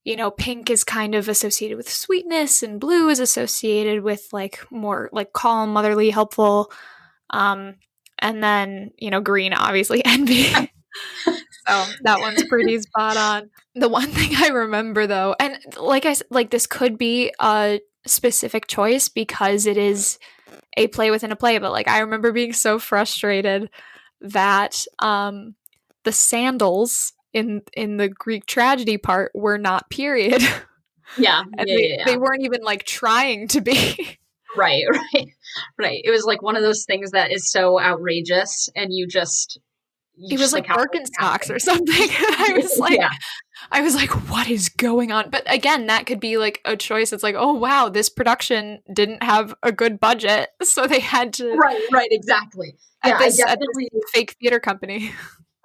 You know, pink is kind of associated with sweetness, and blue is associated with like more like calm, motherly, helpful. Um, and then green, obviously, envy. So that one's pretty spot on. The one thing I remember though, and like I said, like this could be a specific choice because it is a play within a play, but like I remember being so frustrated that the sandals in the Greek tragedy part were not period. Yeah, And yeah, yeah, they yeah. weren't even like trying to be. Right, right, right. It was like one of those things that is so outrageous, and you It was just like like have to accept Birkenstocks or something. it. Yeah, I was like, what is going on? But again, that could be like a choice. It's like, oh wow, this production didn't have a good budget, so they had to right, right, exactly. Yeah, at this fake theater company.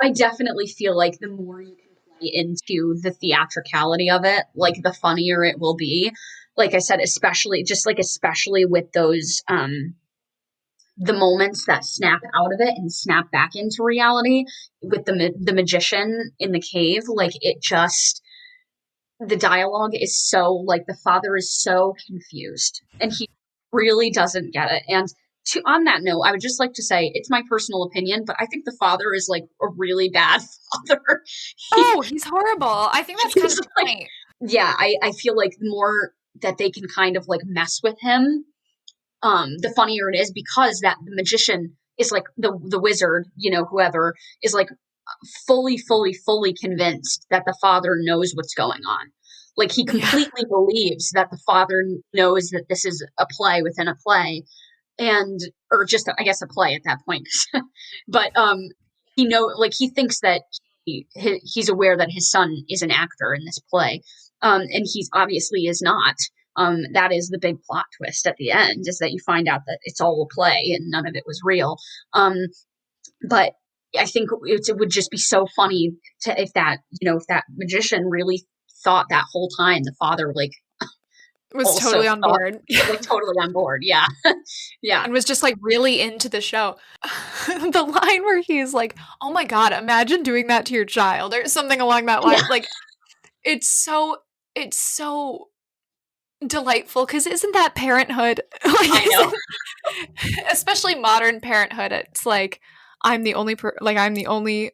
I definitely feel like the more you can play into the theatricality of it, like the funnier it will be. Like I said, especially with those the moments that snap out of it and snap back into reality with the magician in the cave, like it just the dialogue is so like the father is so confused and he really doesn't get it. And to on that note, I would just like to say it's my personal opinion, but I think the father is like a really bad father. he, Oh, he's horrible. I think that's kind he's of the like, point. yeah, I feel like the more that they can kind of like mess with him, the funnier it is, because that the magician is like the wizard, whoever is like fully convinced that the father knows what's going on. Like he Yeah. completely believes that the father knows that this is a play within a play, and or just I guess a play at that point. But he thinks that he's aware that his son is an actor in this play, and he's obviously is not. That is the big plot twist at the end, is that you find out that it's all a play and none of it was real. But I think it would just be so funny to if that magician really thought that whole time the father like Was also totally on thought board. like totally on board. Yeah. Yeah. And was just like really into the show. The line where he's like, "Oh my god, imagine doing that to your child," or something along that Yeah. line. Like it's so delightful because isn't that parenthood? I Like, know. especially modern parenthood. It's like I'm the only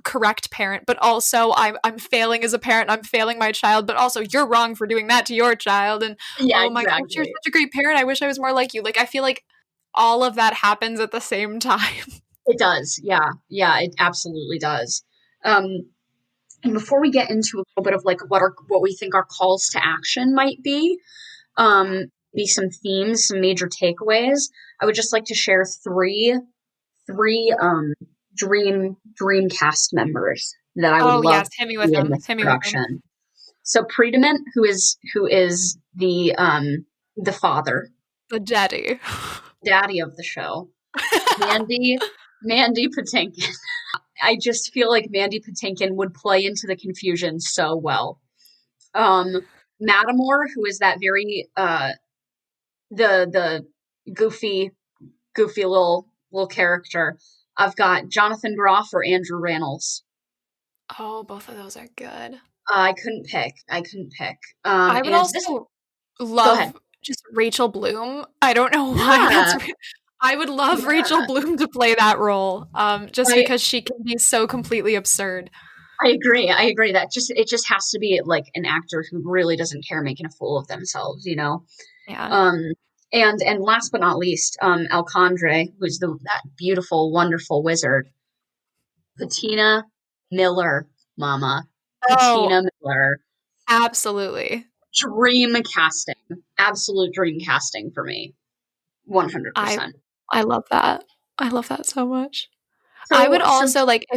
correct parent, but also I'm failing as a parent. I'm failing my child, but also you're wrong for doing that to your child. And Yeah, oh my gosh, you're exactly. such a great parent. I wish I was more like you. Like I feel like all of that happens at the same time. It does. Yeah. Yeah, it absolutely does. Um, and before we get into a little bit of like what we think our calls to action might be some themes, some major takeaways, I would just like to share three dream cast members that I would Oh love yes, to hit me with see in them. this Hit me with them. production. So Prediment, who is the father, The daddy. daddy of the show, Mandy Patinkin. I just feel like Mandy Patinkin would play into the confusion so well. Um, Matamore, who is that very the goofy little character. I've got Jonathan Groff or Andrew Rannells. Oh, both of those are good. I couldn't pick. I couldn't pick. I would And this. also Go ahead. love just Rachel Bloom. I don't know why Yeah, I would love Rachel yeah. Bloom to play that role, just I because she can be so completely absurd. I agree. I agree that it just has to be like an actor who really doesn't care making a fool of themselves, you know. Yeah. Um, and last but not least, Alcondre, who's that beautiful, wonderful wizard, Patina Miller, Mama, Oh, Patina Miller. absolutely. Dream casting, absolute dream casting for me, I 100%. I love that. I love that so much. I would So also like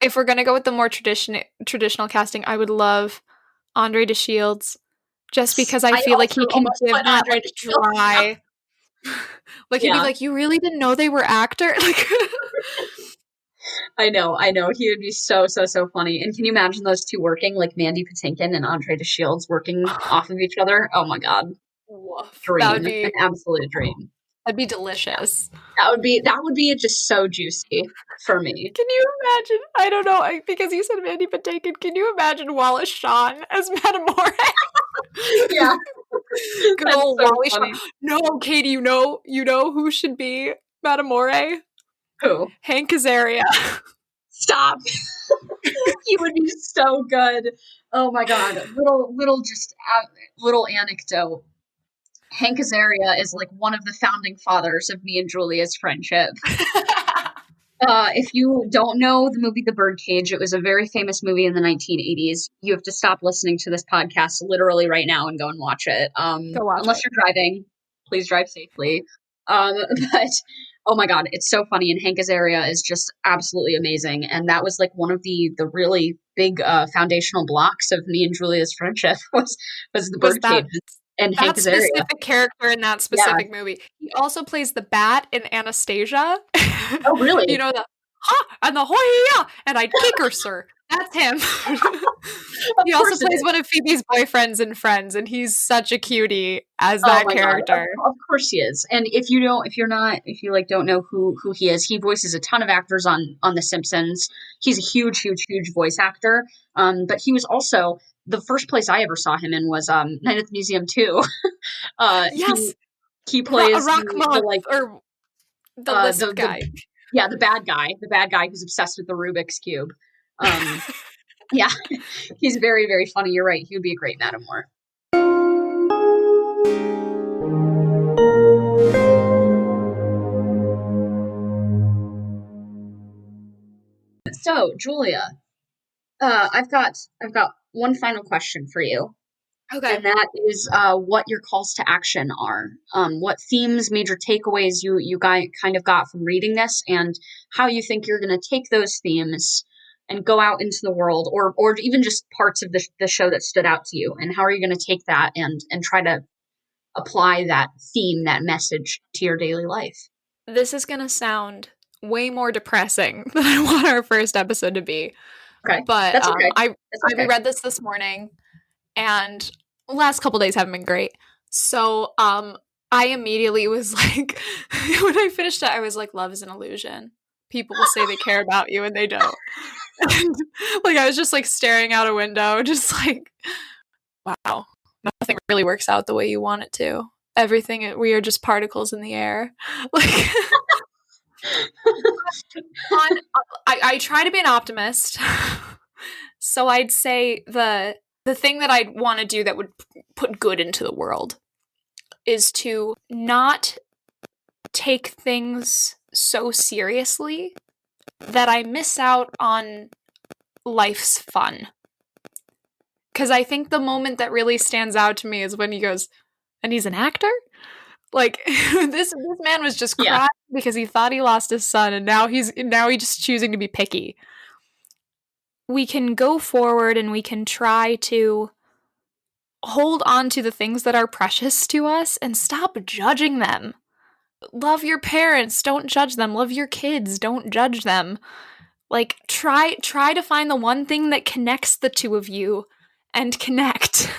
if we're gonna go with the more traditional casting, I would love Andre de Shields, just because I I feel like also he can almost give put that Andre like DeShields. Yeah, dry, like he'd be yeah. like, "You really didn't know they were actor?" Like, I know. He would be so funny. And can you imagine those two working, like Mandy Patinkin and Andre DeShields working off of each other? Oh my God, woof. dream, an absolute dream. That'd be Yeah, delicious. that would be just so juicy for me. Can you imagine? I don't know, because you said Mandy Patinkin. Can you imagine Wallace Shawn as Metamora? Yeah, Good that's old so Wally Shawn. funny. No, Katie, you know who should be Metamora? Who? Hank Azaria. Stop. He would be so good. Oh my God. Little anecdote. Hank Azaria is like one of the founding fathers of me and Julia's friendship. If you don't know the movie The Birdcage, it was a very famous movie in the 1980s. You have to stop listening to this podcast literally right now and go and watch it. Go watch Unless it. you're driving, please drive safely. Um, but oh my God, it's so funny. And Hank Azaria is just absolutely amazing. And that was like one of the really big foundational blocks of me and Julia's friendship was The Was Birdcage and Hank that Azaria. specific character in that Yeah. specific movie? He also plays the bat in Anastasia. Oh, really? You know the ha and the hoya and I'd kick her, sir. That's him. Of He also course it plays is. one of Phoebe's boyfriends in Friends, and he's such a cutie as Oh that my God. character. Of course he is. And if you like don't know who he is, he voices a ton of actors on The Simpsons. He's a huge voice actor. But he was also the first place I ever saw him in was Night at the Museum too. He Yes, plays the Rachmanoff like or the lisp the guy. yeah, the bad guy who's obsessed with the Rubik's Cube. Um yeah, he's very funny. You're right. He would be a great Matamore. So, Julia, I've got one final question for you. Okay. and that is what your calls to action are. What themes, major takeaways you guys kind of got from reading this, and how you think you're going to take those themes and go out into the world, or even just parts of the show that stood out to you, and how are you going to take that and try to apply that theme, that message to your daily life. This is going to sound way more depressing than I want our first episode to be. Okay, But that's okay. I That's I okay. reread this morning, and the last couple days haven't been great. So I immediately was like, when I finished it, I was like, love is an illusion. People will say they care about you and they don't. And, like, I was just like staring out a window, just like, wow, nothing really works out the way you want it to. Everything, we are just particles in the air. Like, I try to be an optimist. So I'd say the thing that I'd want to do that would put good into the world is to not take things so seriously that I miss out on life's fun. Because I think the moment that really stands out to me is when he goes, and he's an actor? Like, this man was just crying because he thought he lost his son, and now he's just choosing to be picky. We can go forward and we can try to hold on to the things that are precious to us and stop judging them. Love your parents, don't judge them. Love your kids, don't judge them. Like, try to find the one thing that connects the two of you and connect.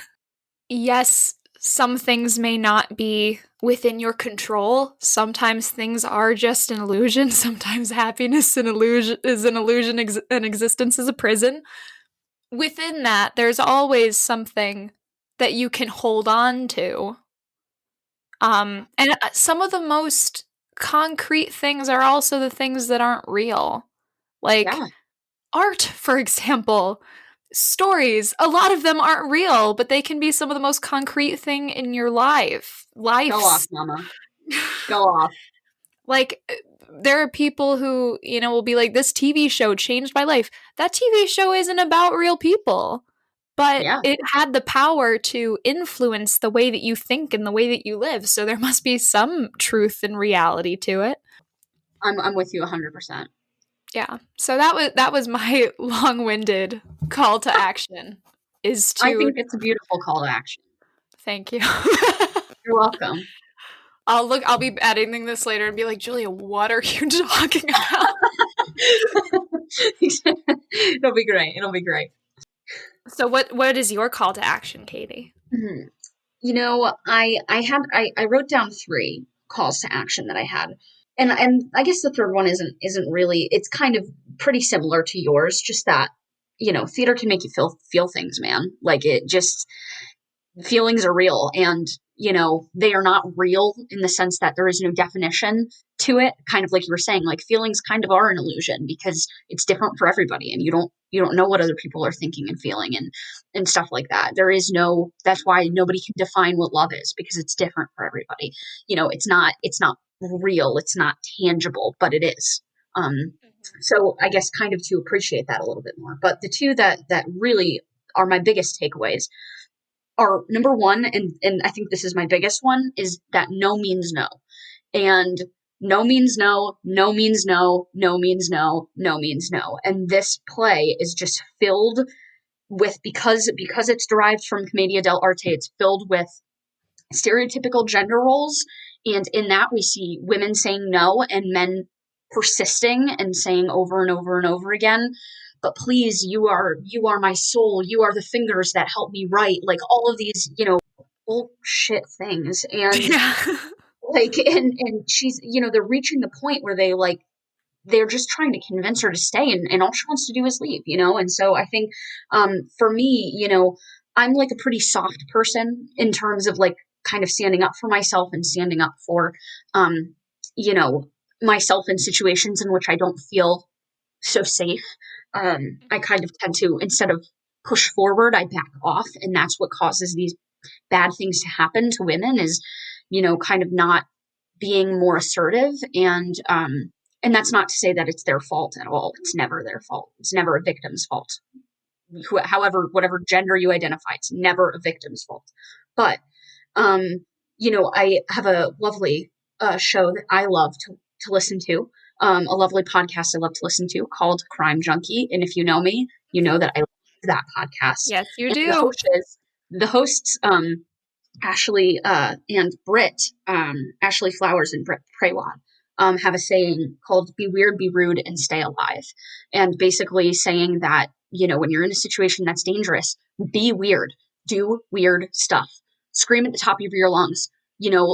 Yes, some things may not be within your control. Sometimes things are just an illusion. Sometimes happiness is an illusion, and existence is a prison. Within that, there's always something that you can hold on to. And some of the most concrete things are also the things that aren't real. Like art, for example. Stories, a lot of them aren't real, but they can be some of the most concrete thing in your life. Go off, mama. Go off. Like, there are people who, will be like, this TV show changed my life. That TV show isn't about real people, but it had the power to influence the way that you think and the way that you live. So there must be some truth and reality to it. I'm with you 100%. Yeah. So that was my long-winded call to action. I think it's a beautiful call to action. Thank you. You're welcome. I'll be editing this later and be like, Julia, what are you talking about? It'll be great. So what is your call to action, Katie? Mm-hmm. I wrote down 3 calls to action that I had. And I guess the third one isn't really, it's kind of pretty similar to yours, just that, theater can make you feel things, man. Like, it just, feelings are real, and they are not real in the sense that there is no definition to it, kind of like you were saying. Like, feelings kind of are an illusion because it's different for everybody, and you don't know what other people are thinking and feeling and stuff like that. That's why nobody can define what love is, because it's different for everybody. It's not real, it's not tangible, but it is. So I guess kind of to appreciate that a little bit more. But the two that really are my biggest takeaways are, number one, and I think this is my biggest one, is that no means no. And no means no, no means no, no means no, no means no. And this play is just filled with, because it's derived from Commedia dell'arte, it's filled with stereotypical gender roles. And in that, we see women saying no and men persisting and saying over and over and over again, but please, you are my soul, you are the fingers that help me write, like all of these, bullshit things. And like, and she's, they're reaching the point where they're just trying to convince her to stay, and all she wants to do is leave, and so I think, for me, I'm like a pretty soft person in terms of like kind of standing up for myself and standing up for, myself in situations in which I don't feel so safe. I kind of tend to, instead of push forward, I back off. And that's what causes these bad things to happen to women, is, kind of not being more assertive. And that's not to say that it's their fault at all. It's never their fault. It's never a victim's fault. however, whatever gender you identify, it's never a victim's fault. But, I have a lovely show that I love to listen to, a lovely podcast I love to listen to called Crime Junkie. And if you know me, you know that I love that podcast. Yes, you And do. the hosts, Ashley and Britt, Ashley Flowers and Britt Praywad, have a saying called "Be weird, be rude, and stay alive," and basically saying that when you're in a situation that's dangerous, be weird, do weird stuff, scream at the top of your lungs.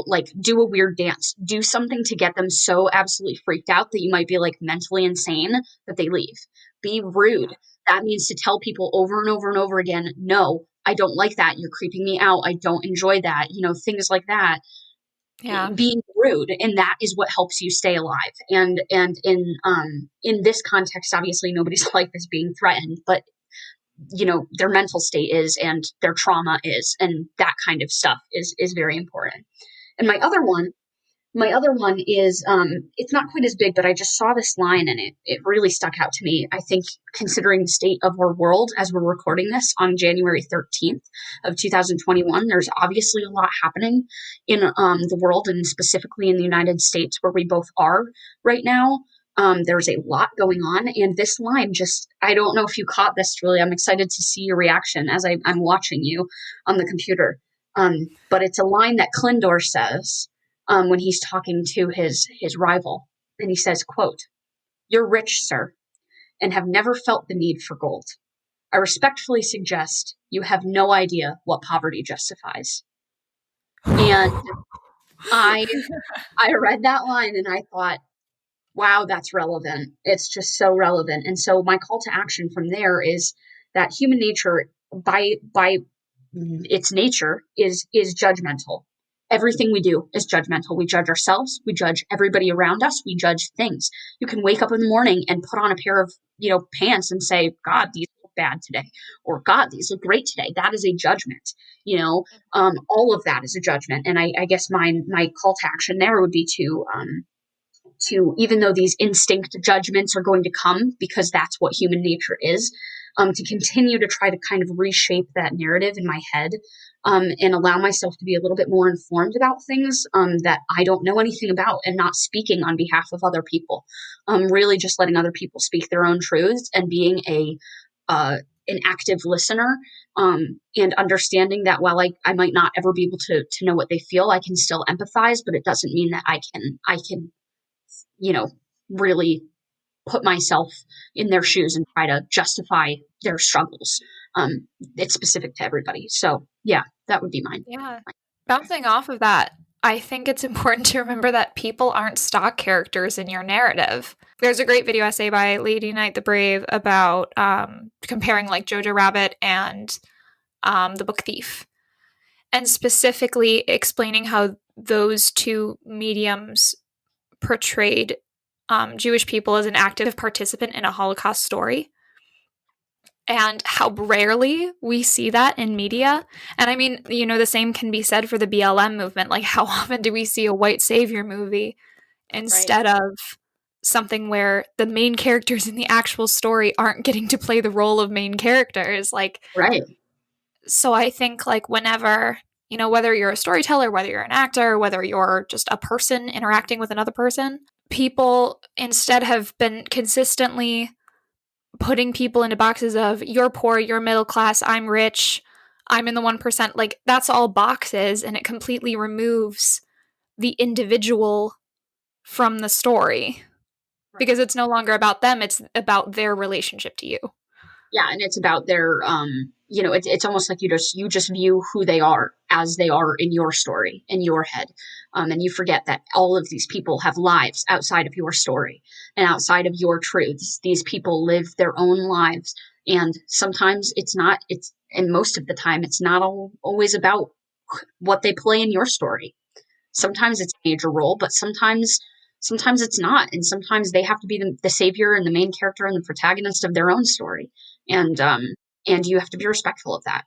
Like do a weird dance, do something to get them so absolutely freaked out that you might be like mentally insane that they leave. Be rude. That means to tell people over and over and over again, no, I don't like that. You're creeping me out. I don't enjoy that. Things like that. Yeah. Being rude, and that is what helps you stay alive. And in this context, obviously nobody's life is being threatened, but their mental state is, and their trauma is, and that kind of stuff is very important. And my other one is, it's not quite as big, but I just saw this line and it really stuck out to me. I think considering the state of our world as we're recording this on January 13th of 2021, there's obviously a lot happening in the world, and specifically in the United States where we both are right now. There's a lot going on, and this line I don't know if you caught this, Julie. I'm excited to see your reaction as I'm watching you on the computer. But it's a line that Clindor says when he's talking to his rival. And he says, quote, "You're rich, sir, and have never felt the need for gold. I respectfully suggest you have no idea what poverty justifies." And I read that line and I thought, wow, that's relevant. It's just so relevant. And so my call to action from there is that human nature, by its nature, is judgmental. Everything we do is judgmental. We judge ourselves. We judge everybody around us. We judge things. You can wake up in the morning and put on a pair of pants and say, "God, these look bad today," or "God, these look great today." That is a judgment. All of that is a judgment. And I guess my call to action there would be to, even though these instinct judgments are going to come because that's what human nature is, to continue to try to kind of reshape that narrative in my head, and allow myself to be a little bit more informed about things that I don't know anything about, and not speaking on behalf of other people. Really just letting other people speak their own truths and being an active listener, and understanding that while I might not ever be able to know what they feel, I can still empathize, but it doesn't mean that I can really put myself in their shoes and try to justify their struggles. It's specific to everybody. So yeah, that would be mine. Yeah. Bouncing off of that, I think it's important to remember that people aren't stock characters in your narrative. There's a great video essay by Lady Knight the Brave about comparing like Jojo Rabbit and the book Thief, and specifically explaining how those two mediums portrayed Jewish people as an active participant in a Holocaust story, and how rarely we see that in media. And I mean, the same can be said for the BLM movement. Like, how often do we see a white savior movie instead of something where the main characters in the actual story aren't getting to play the role of main characters? Like, right. So I think like whenever, whether you're a storyteller, whether you're an actor, whether you're just a person interacting with another person, people instead have been consistently putting people into boxes of you're poor, you're middle class, I'm rich, I'm in the 1%. Like, that's all boxes, and it completely removes the individual from the story because it's no longer about them, it's about their relationship to you. Yeah, and it's about their it's almost like you just view who they are as they are in your story, in your head. And you forget that all of these people have lives outside of your story and outside of your truths. These people live their own lives, and sometimes and most of the time it's not always about what they play in your story. Sometimes it's a major role, but sometimes it's not, and sometimes they have to be the savior and the main character and the protagonist of their own story, and you have to be respectful of that.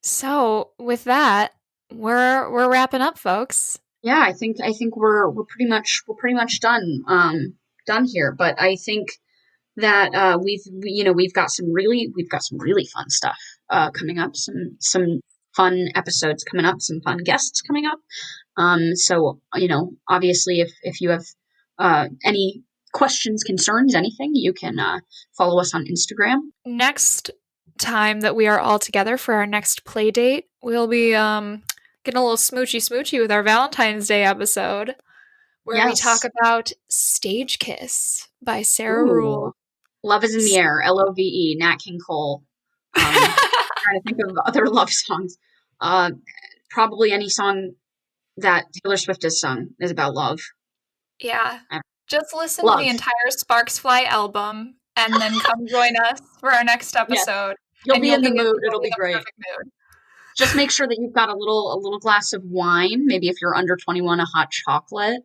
So with that, we're wrapping up, folks. Yeah, I think we're pretty much done here, but I think that we've got some really fun stuff coming up. Some fun episodes coming up. Some fun guests coming up. So obviously, if you have any questions, concerns, anything, you can follow us on Instagram. Next time that we are all together for our next play date, we'll be getting a little smoochy with our Valentine's Day episode, where we talk about Stage Kiss by Sarah Rule. Love is in the Air, Love, Nat King Cole. Trying to think of other love songs. Probably any song that Taylor Swift has sung is about love. Yeah. Just listen to the entire Sparks Fly album and then come join us for our next episode. You'll be in the mood. It'll be great. Mood. Just make sure that you've got a little glass of wine. Maybe if you're under 21, a hot chocolate.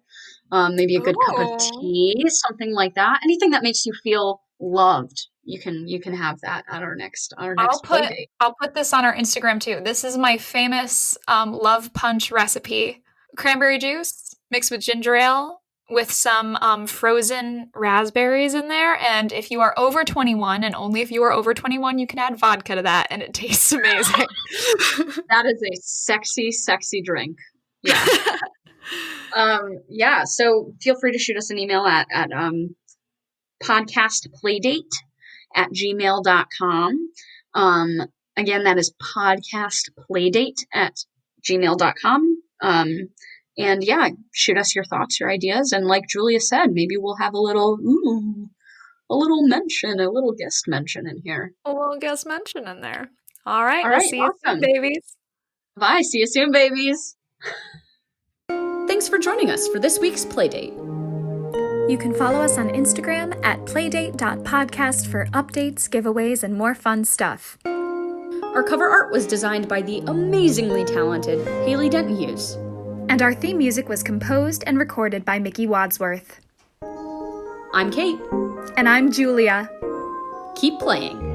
Maybe a good cup of tea, something like that. Anything that makes you feel loved. You can have that at our next play date. I'll put this on our Instagram too. This is my famous love punch recipe. Cranberry juice mixed with ginger ale with some frozen raspberries in there. And if you are over 21, and only if you are over 21, you can add vodka to that, and it tastes amazing. That is a sexy, sexy drink. Yeah. So feel free to shoot us an email at podcastplaydate@gmail.com. Again, that is podcastplaydate@gmail.com. And shoot us your thoughts, your ideas. And like Julia said, maybe we'll have a little mention, a little guest mention in here. A little guest mention in there. All right. We'll see you soon, babies. Bye. See you soon, babies. Thanks for joining us for this week's Playdate. You can follow us on Instagram at playdate.podcast for updates, giveaways, and more fun stuff. Our cover art was designed by the amazingly talented Haley Denton Hughes. And our theme music was composed and recorded by Mickey Wadsworth. I'm Kate. And I'm Julia. Keep playing.